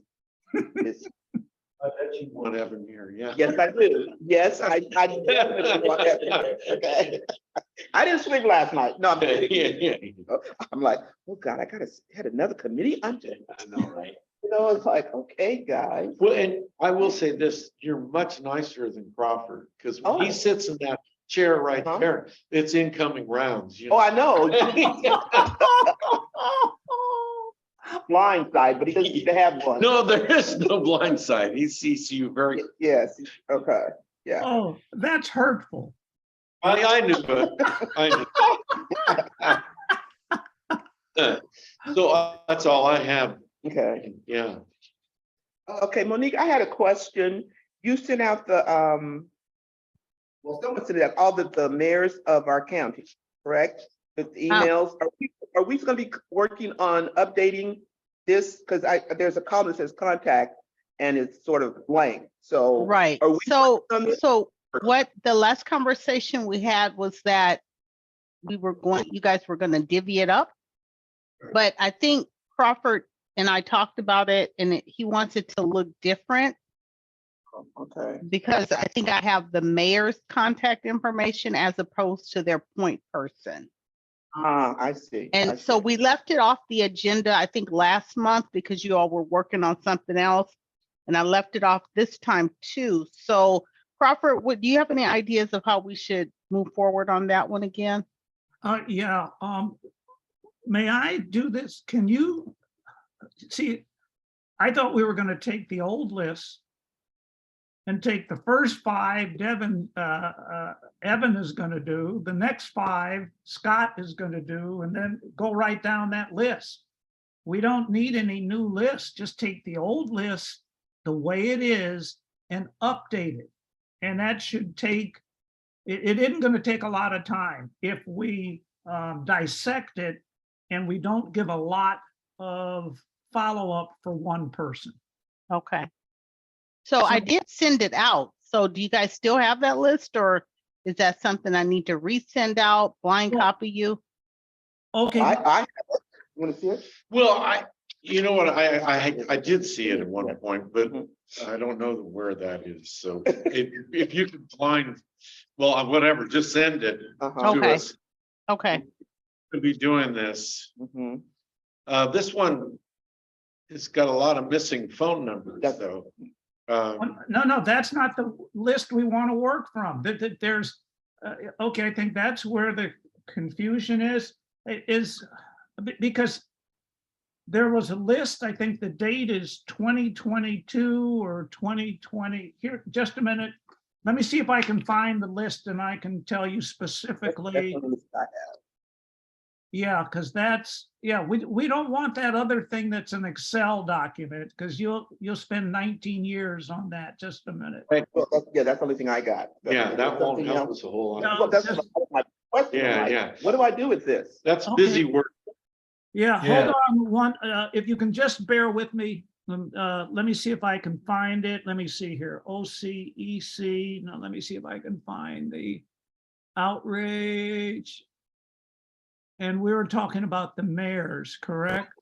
is, I bet you want Evan here, yeah. yes, I do, yes, I definitely want Evan here, okay. I didn't sleep last night, no, I'm Yeah, kidding. yeah. I'm like, oh God, I gotta had another committee, I know, right? it's like, okay, guys. Well, and I will say this, you're much nicer than Crawford, because when Oh. he sits in that chair right Uh-huh. there, it's incoming rounds. You Oh, know? I know. Blind side, but he doesn't need to have one. No, there is no blind side. He sees you very, Yes, okay, yeah. Oh, that's hurtful. I knew it. I knew. So that's all I have. Okay, Yeah. okay, Monique, I had a question. You sent out the, well, someone sent out all the mayors of our county, correct? With emails, are we gonna be working on updating this? Cause there's a column that says contact and it's sort of blank, so. Right. Are we So, working on this? so what the last conversation we had was that you guys were gonna divvy it up. But I think Crawford and I talked about it and he wants it to look different Okay, because I think I have the mayor's contact information as opposed to their point person. I see. I And so see. we left it off the agenda, I think last month because you all were working on something else. And I left it off this time too. So Crawford, do you have any ideas of how we should move forward on that one again? Yeah, may I do this? Can you see? I thought we were going to take the old list and take the first 5 Evan is going to do, the next 5 Scott is going to do, and then go right down that list. We don't need any new lists. Just take the old list the way it is and update it. And that should take, it isn't going to take a lot of time if we dissect it and we don't give a lot of follow-up for one person. Okay. So I did send it out. So do you guys still have that list or is that something I need to resend out, blind Well, copy you? Okay, I want to see it? Well, you know what, I did see it at one point, but I don't know where that is. So if you could find, well, whatever, just send it Uh-huh. to Okay. us Okay. to be doing this. Mhm. This one, it's got a lot of missing phone numbers, That's- though. no, that's not the list we want to work from. There's, okay, I think that's where the confusion is because there was a list, I think the date is 2022 or 2020. Here, just a minute. Let me see if I can find the list and I can tell you That's specifically. what it is I have. Yeah, because that's, yeah, we don't want that other thing that's an Excel document because you'll spend 19 years on that. Just a minute. Well, that's the only thing I got. Yeah, that won't Something help else. us a whole lot. No. Well, that's my question. Yeah, like, yeah. What do I do with this? That's Okay. busy work. Yeah, Yeah. hold on one, if you can just bear with me. Let me see if I can find it. Let me see here. OCEC. Now, let me see if I can find the outrage. And we were talking about the mayors, correct?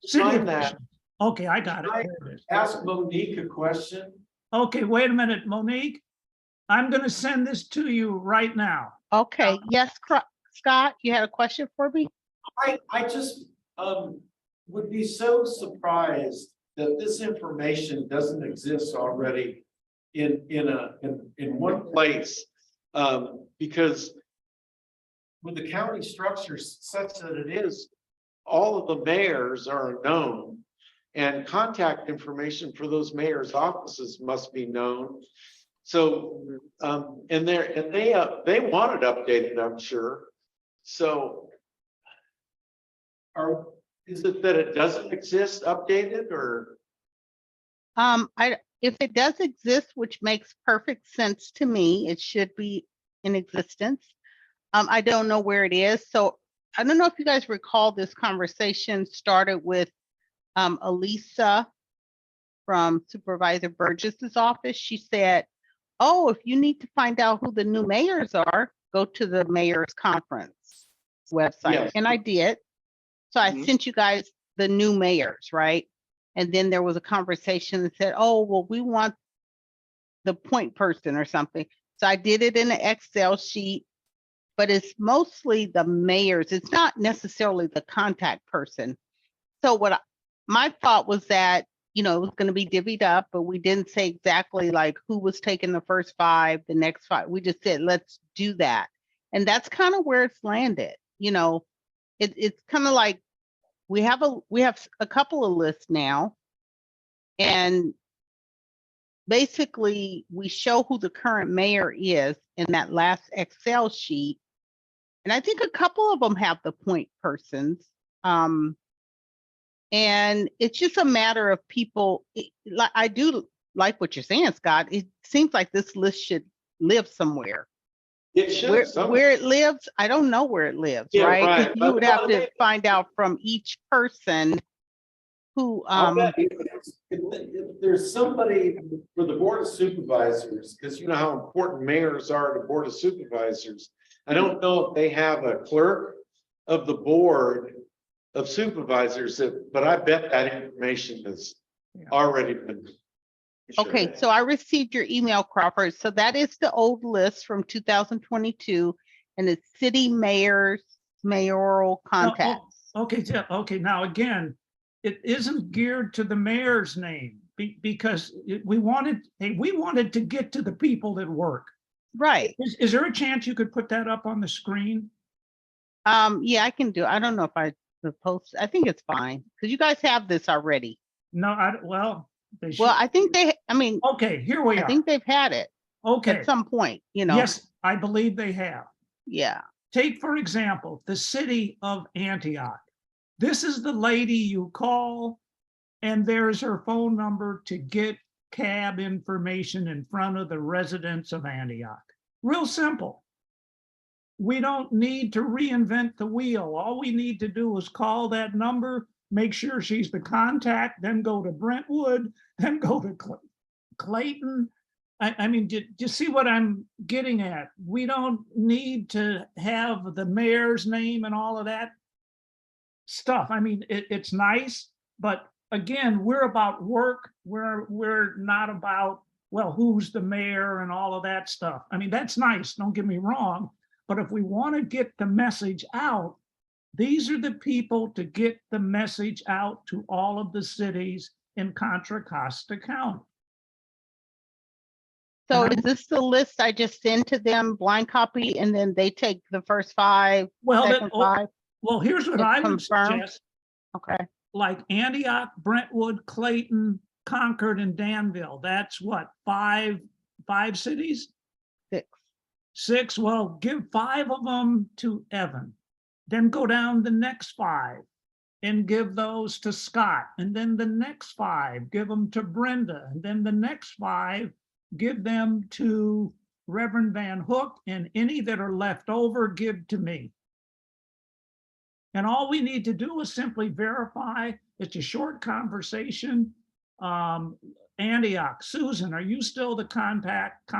City Find that. officials. Okay, I got it. Can I There it is. Ask Monique a question. Okay, wait a minute, Monique. I'm gonna send this to you right now. Okay. Yes, Scott, you had a question for me? I just would be so surprised that this information doesn't exist already in one place. Because With the county structure such that it is, all of the mayors are known. And contact information for those mayor's offices must be known. So, and they want it updated, I'm sure. So is it that it doesn't exist updated or? If it does exist, which makes perfect sense to me, it should be in existence. I don't know where it is. So I don't know if you guys recall this conversation started with Elisa from Supervisor Burgess's office. She said, oh, if you need to find out who the new mayors are, go to the mayor's conference website. Yes. And I did. So I Mhm. sent you guys the new mayors, right? And then there was a conversation that said, oh, well, we want the point person or something. So I did it in an Excel sheet, but it's mostly the mayors. It's not necessarily the contact person. So my thought was that, you know, it was going to be divvied up, but we didn't say exactly like who was taking the first 5, the next 5. We just said, let's do that. And that's kind of where it's landed. You know, it's kind of like we have a couple of lists now, and basically we show who the current mayor is in that last Excel sheet. And I think a couple of them have the point persons. And it's just a matter of people. Like I do like what you're saying, Scott. It seems like this list should live somewhere. It should. Where it lives, I don't know where it lives, Yeah, right? right. You would have to Well, find out from each person who, I'll bet if there's somebody for the board of supervisors, because you know how important mayors are to board of supervisors. I don't know if they have a clerk of the board of supervisors, but I bet that information has already been. okay, so I received your email, Crawford. So that is the old list from 2022, and it's city mayors, mayoral contacts. Okay, okay, now again, it isn't geared to the mayor's name because we wanted to get to the people that work. Right. Is there a chance you could put that up on the screen? Yeah, I can do. I don't know if I post. I think it's fine because you guys have this already. No, well, they should. Well, I think I mean, Okay, here we I are. think they've had it Okay, at some point, you know. yes, I believe they have. Yeah. Take, for example, the city of Antioch. This is the lady you call, and there's her phone number to get cab information in front of the residents of Antioch. Real simple. We don't need to reinvent the wheel. All we need to do is call that number, make sure she's the contact, then go to Brentwood, then go to Clayton. I mean, do you see what I'm getting at? We don't need to have the mayor's name and all of that stuff. I mean, it's nice, but again, we're about work. We're not about, well, who's the mayor and all of that stuff. I mean, that's nice, don't get me wrong. But if we want to get the message out, these are the people to get the message out to all of the cities in Contra Costa County. So is this the list I just send to them, blind copy, and then they take the first 5, second 5? Well, here's what It's I would confirmed? suggest. Okay. Like Antioch, Brentwood, Clayton, Concord, and Danville. That's what, five cities? 6. 6. Well, give 5 of them to Evan. Then go down the next 5 and give those to Scott. And then the next 5, give them to Brenda. And then the next 5, give them to Reverend Van Hook. And any that are left over, give to me. And all we need to do is simply verify. It's a short conversation. Antioch, Susan, are you still the contact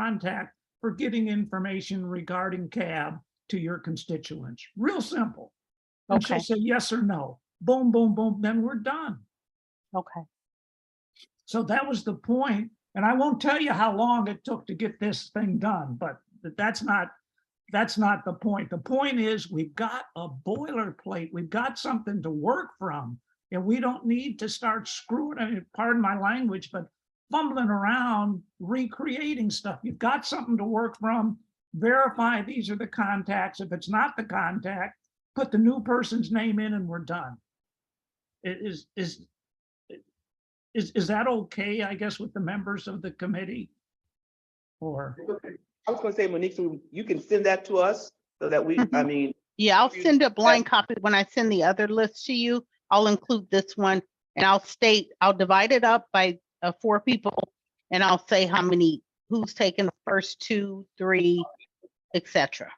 for getting information regarding cab to your constituents? Real simple. And Okay. she'll say yes or no. Boom, boom, boom, then we're done. Okay. So that was the point. And I won't tell you how long it took to get this thing done, but that's not the point. The point is we've got a boilerplate. We've got something to work from, and we don't need to start screwing, I mean, pardon my language, but fumbling around, recreating stuff. You've got something to work from, verify these are the contacts. If it's not the contact, put the new person's name in and we're done. is that okay, I guess, with the members of the committee? Or, I was gonna say, Monique, so you can send that to us so that we, I mean, Yeah, I'll you- send a blank copy. When I send the other list to you, I'll include this one and I'll divide it up by 4 people. And I'll say how many, who's taken the first 2, 3, etc.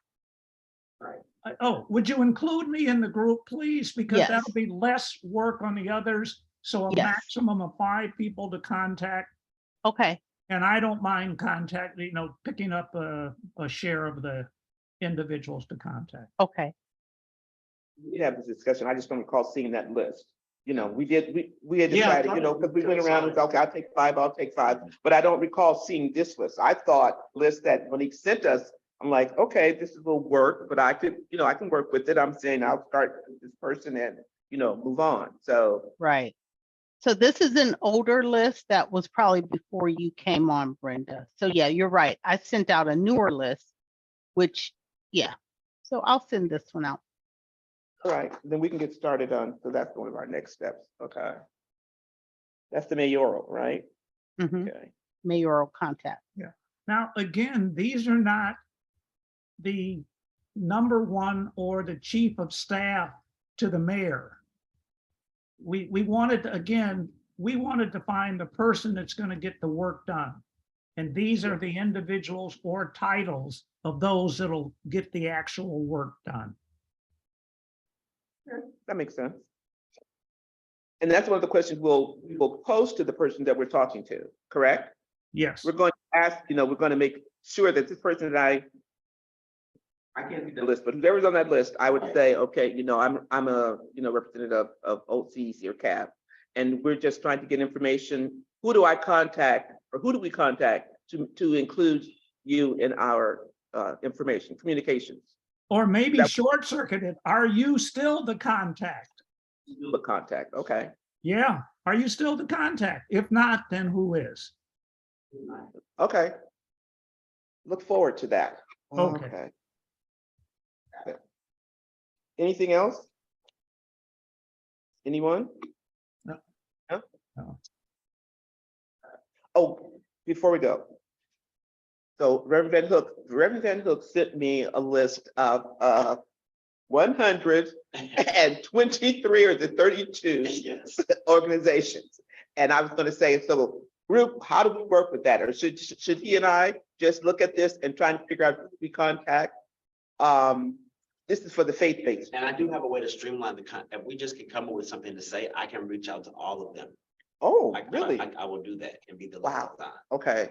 oh, would you include me in the group, please? Because Yes. that'll be less work on the others. So a Yes. maximum of 5 people to contact. Okay, And I don't mind contacting, picking up a share of the individuals to contact. okay. we have this discussion. I just don't recall seeing that list. We had Yeah. decided, because we went around and said, okay, I'll take 5, but I don't recall seeing this list. I thought list that Monique sent us, I'm like, okay, this will work, but I could, I can work with it. I'm saying I'll start with this person and, move on. So, Right. So this is an older list that was probably before you came on, Brenda. So yeah, you're right. I sent out a newer list, which, yeah. So I'll send this one out. all right, then we can get started on, so that's one of our next steps. Okay. That's the mayoral, right? Mhm. Okay. Mayoral contact. Now, again, these are not the number 1 or the chief of staff to the mayor. We wanted to find the person that's going to get the work done. And these are the individuals or titles of those that'll get the actual work done. That makes sense. And that's one of the questions we will pose to the person that we're talking to, correct? Yes. We're going to ask, we're going to make sure that this person that I can't see the list, but whoever's on that list, I would say, okay, I'm a, representative of OCC or CAP, and we're just trying to get information. Who do I contact, or who do we contact to include you in our information, communications? Or maybe short circuited. Are you still the contact? The contact, okay. Yeah. Are you still the contact? If not, then who is? Okay. Look forward to that. Okay. Anything else? Anyone? No. No? No. Oh, before we go. So Reverend Van Hook sent me a list of 123 or the 32 Yes. organizations. And I was going to say, so group, how do we work with that? Or should he and I just look at this and try and figure out who we contact? This is for the faith-based. And I do have a way to streamline if we just can come up with something to say, I can reach out to all of them. Oh, I really? will do that and be the Wow. liaison. Okay.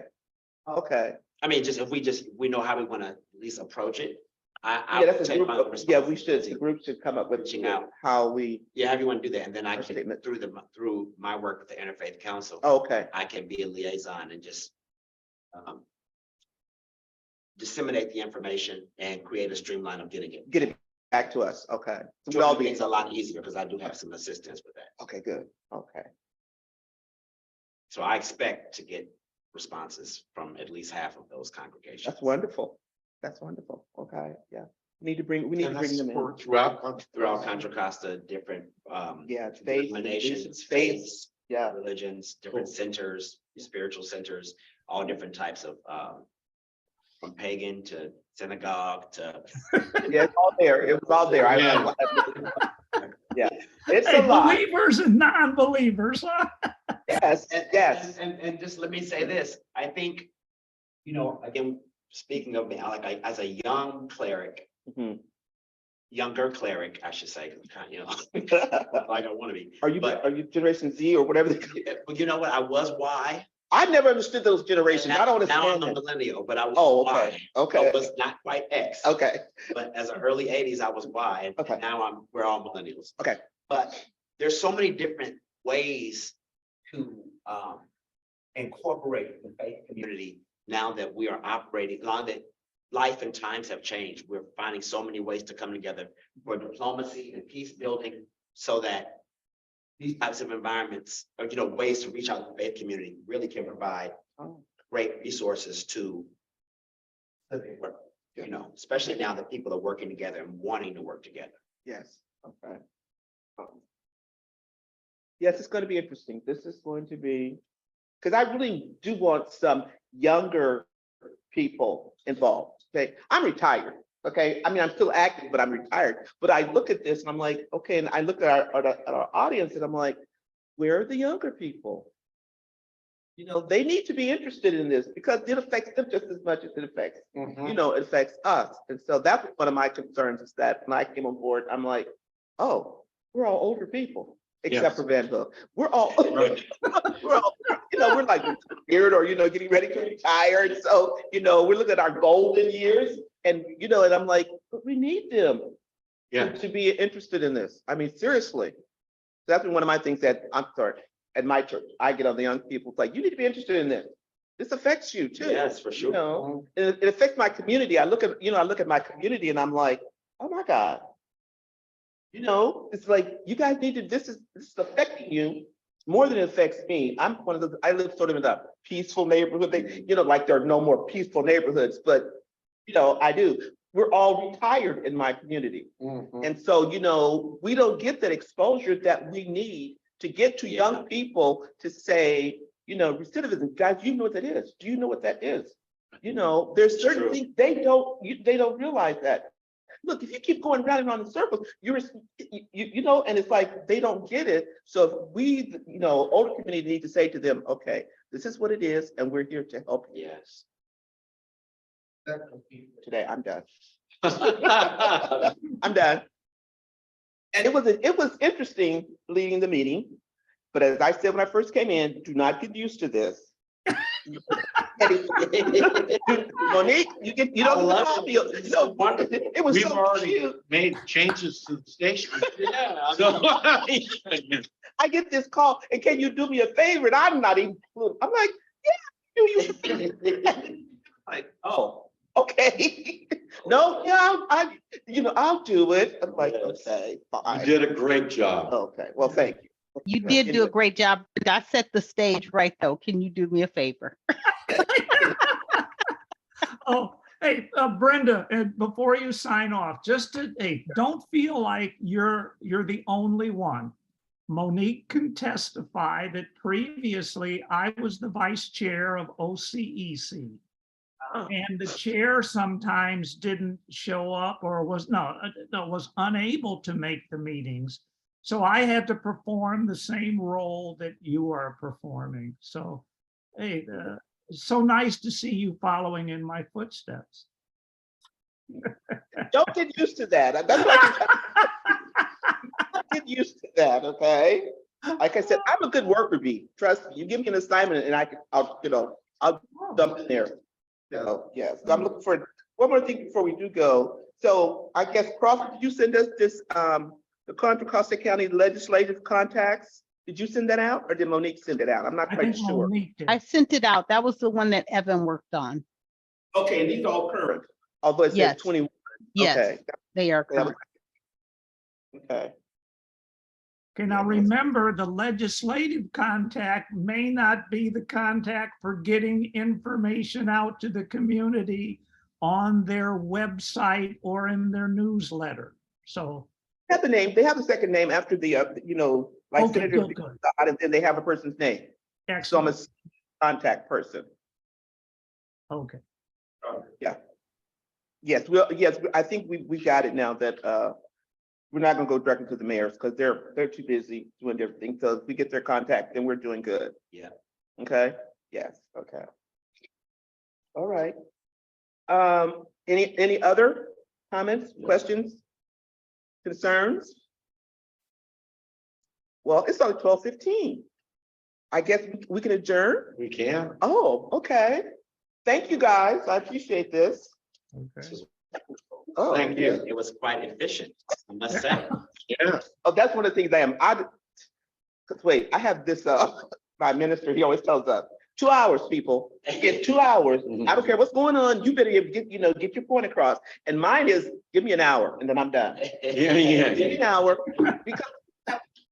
Okay. I mean, if we know how we want to at least approach it. I Yeah, will that's a take group. my Yeah, the responsibility. group should come up with Reaching out. how we, Yeah, everyone do that, and then I Our can, statement. through my work with the Interfaith Council, okay. I can be a liaison and just disseminate the information and create a streamline of getting it. Get it back to us. Okay. So Which we'll all all be, things a lot easier because I do have some assistance with that. okay, good. Okay. So I expect to get responses from at least half of those congregations. That's wonderful. That's wonderful. Okay, yeah. We need to bring them in. Throughout. Throughout Contra Costa, different Yeah, faith, denominations, faith, faiths, yeah. religions, different centers, spiritual centers, all different types of from pagan to synagogue to Yeah, it's all there. It was all there. Yeah. Yeah, it's Hey, a lot. believers and non-believers, huh? Yes, yes. And just let me say this, I think, again, speaking of me, as a young cleric, Mhm. younger cleric, I should say, like I want to be. Are you Generation Z or whatever? But you know what? I was Y. I never understood those generations. I don't Now I'm understand a that. millennial, but I was Oh, Y. okay, okay. I was not quite X. Okay, But as an early 80s, I was Y, and Okay. now we're all millennials. okay. But there's so many different ways to incorporate the faith community now that we are operating, now that life and times have changed. We're finding so many ways to come together for diplomacy and peace building so that these types of environments, or ways to reach out to the faith community really can provide Oh, great resources to living work, especially now that people are working together and wanting to work together. yes, okay. Yes, it's going to be interesting. This is going to be, because I really do want some younger people involved. Okay, I'm retired. Okay, I mean, I'm still active, but I'm retired. But I look at this and I'm like, okay, and I look at our audience and I'm like, where are the younger people? You know, they need to be interested in this because it affects them just as much as it affects, you know, it affects us. And so that's one of my concerns is that when I came on board, I'm like, oh, we're all older people, except Yes. for Van Hook. We're all, Right. we're all, you know, we're like retired or, you know, getting ready to retire. And so, you know, we're looking at our golden years and, you know, and I'm like, but we need them Yeah, to be interested in this. I mean, seriously. That's been one of my things that I'm sorry, at my church, I get on the young people, it's like, you need to be interested in this. This affects you too. Yes, for You sure. know, it affects my community. I look at my community and I'm like, oh my God. You know, it's like, you guys need to, this is affecting you more than it affects me. I'm one of those, I live sort of in a peaceful neighborhood. They, you know, like there are no more peaceful neighborhoods, but you know, I do. We're all retired in my community. And so, you know, we don't get that exposure that we need to get to young people to say, you know, recidivism, guys, you know what that is. Do you know what that is? You know, there's certain True. things they don't realize that. Look, if you keep going round and round in circles, you know, and it's like they don't get it. So if we, you know, older community need to say to them, okay, this is what it is, and we're here to help you. Yes. Today, I'm done. I'm done. And it was interesting leading the meeting, but as I said when I first came in, do not get used to this. Monique, you I love feel it. It's so so wonderful. It was we've so already cute. made changes to the station. Yeah. I mean, So, I get this call, and can you do me a favor? And I'm not even. I'm like, yeah, do you? Like, oh, okay. No, yeah, I'll do it. I'm like, Yes. okay, you fine. did a great job. Okay, well, thank you. You did do a great job. I set the stage right though. Can you do me a favor? Oh, hey, Brenda, and before you sign off, hey, don't feel like you're the only one. Monique can testify that previously I was the vice chair of OCEC. Oh. And the chair sometimes didn't show up or was unable to make the meetings. So I had to perform the same role that you are performing. So, hey, it's so nice to see you following in my footsteps. Don't get used to that. That's why don't get used to that, okay? Like I said, I'm a good worker bee. Trust me. You give me an assignment and I'll dump in there. So, yes, so I'm looking for one more thing before we do go. So I guess Crawford, did you send us this, the Contra Costa County legislative contacts? Did you send that out or did Monique send it out? I'm not I quite think sure. Monique did. I sent it out. That was the one that Evan worked on. Okay, and these are all current, although it says Yes. 21. Yes, Okay, they are that was- current. okay. Okay, now remember, the legislative contact may not be the contact for getting information out to the community on their website or in their newsletter. So, They have the name, they have a second name after the, like okay, Senator, good. and then they have a person's name. So I'm Excellent. a contact person. Okay. Yes, I think we got it now that we're not gonna go directly to the mayors because they're too busy doing everything. So if we get their contact, then we're doing good. Yeah. Okay, yes, okay. All right. Any other comments, questions, concerns? Well, it's only 12:15. I guess we can adjourn. We can. Oh, okay. Thank you, guys. I appreciate this. Okay. Oh, Thank you. It was quite efficient, I must say. Yeah. oh, that's one of the things because wait, I have this, my minister, he always tells us, 2 hours, people. You get 2 hours. I don't care what's going on. You better get your point across. And mine is, give me an hour and then I'm done. Yeah, yeah. Give me an hour because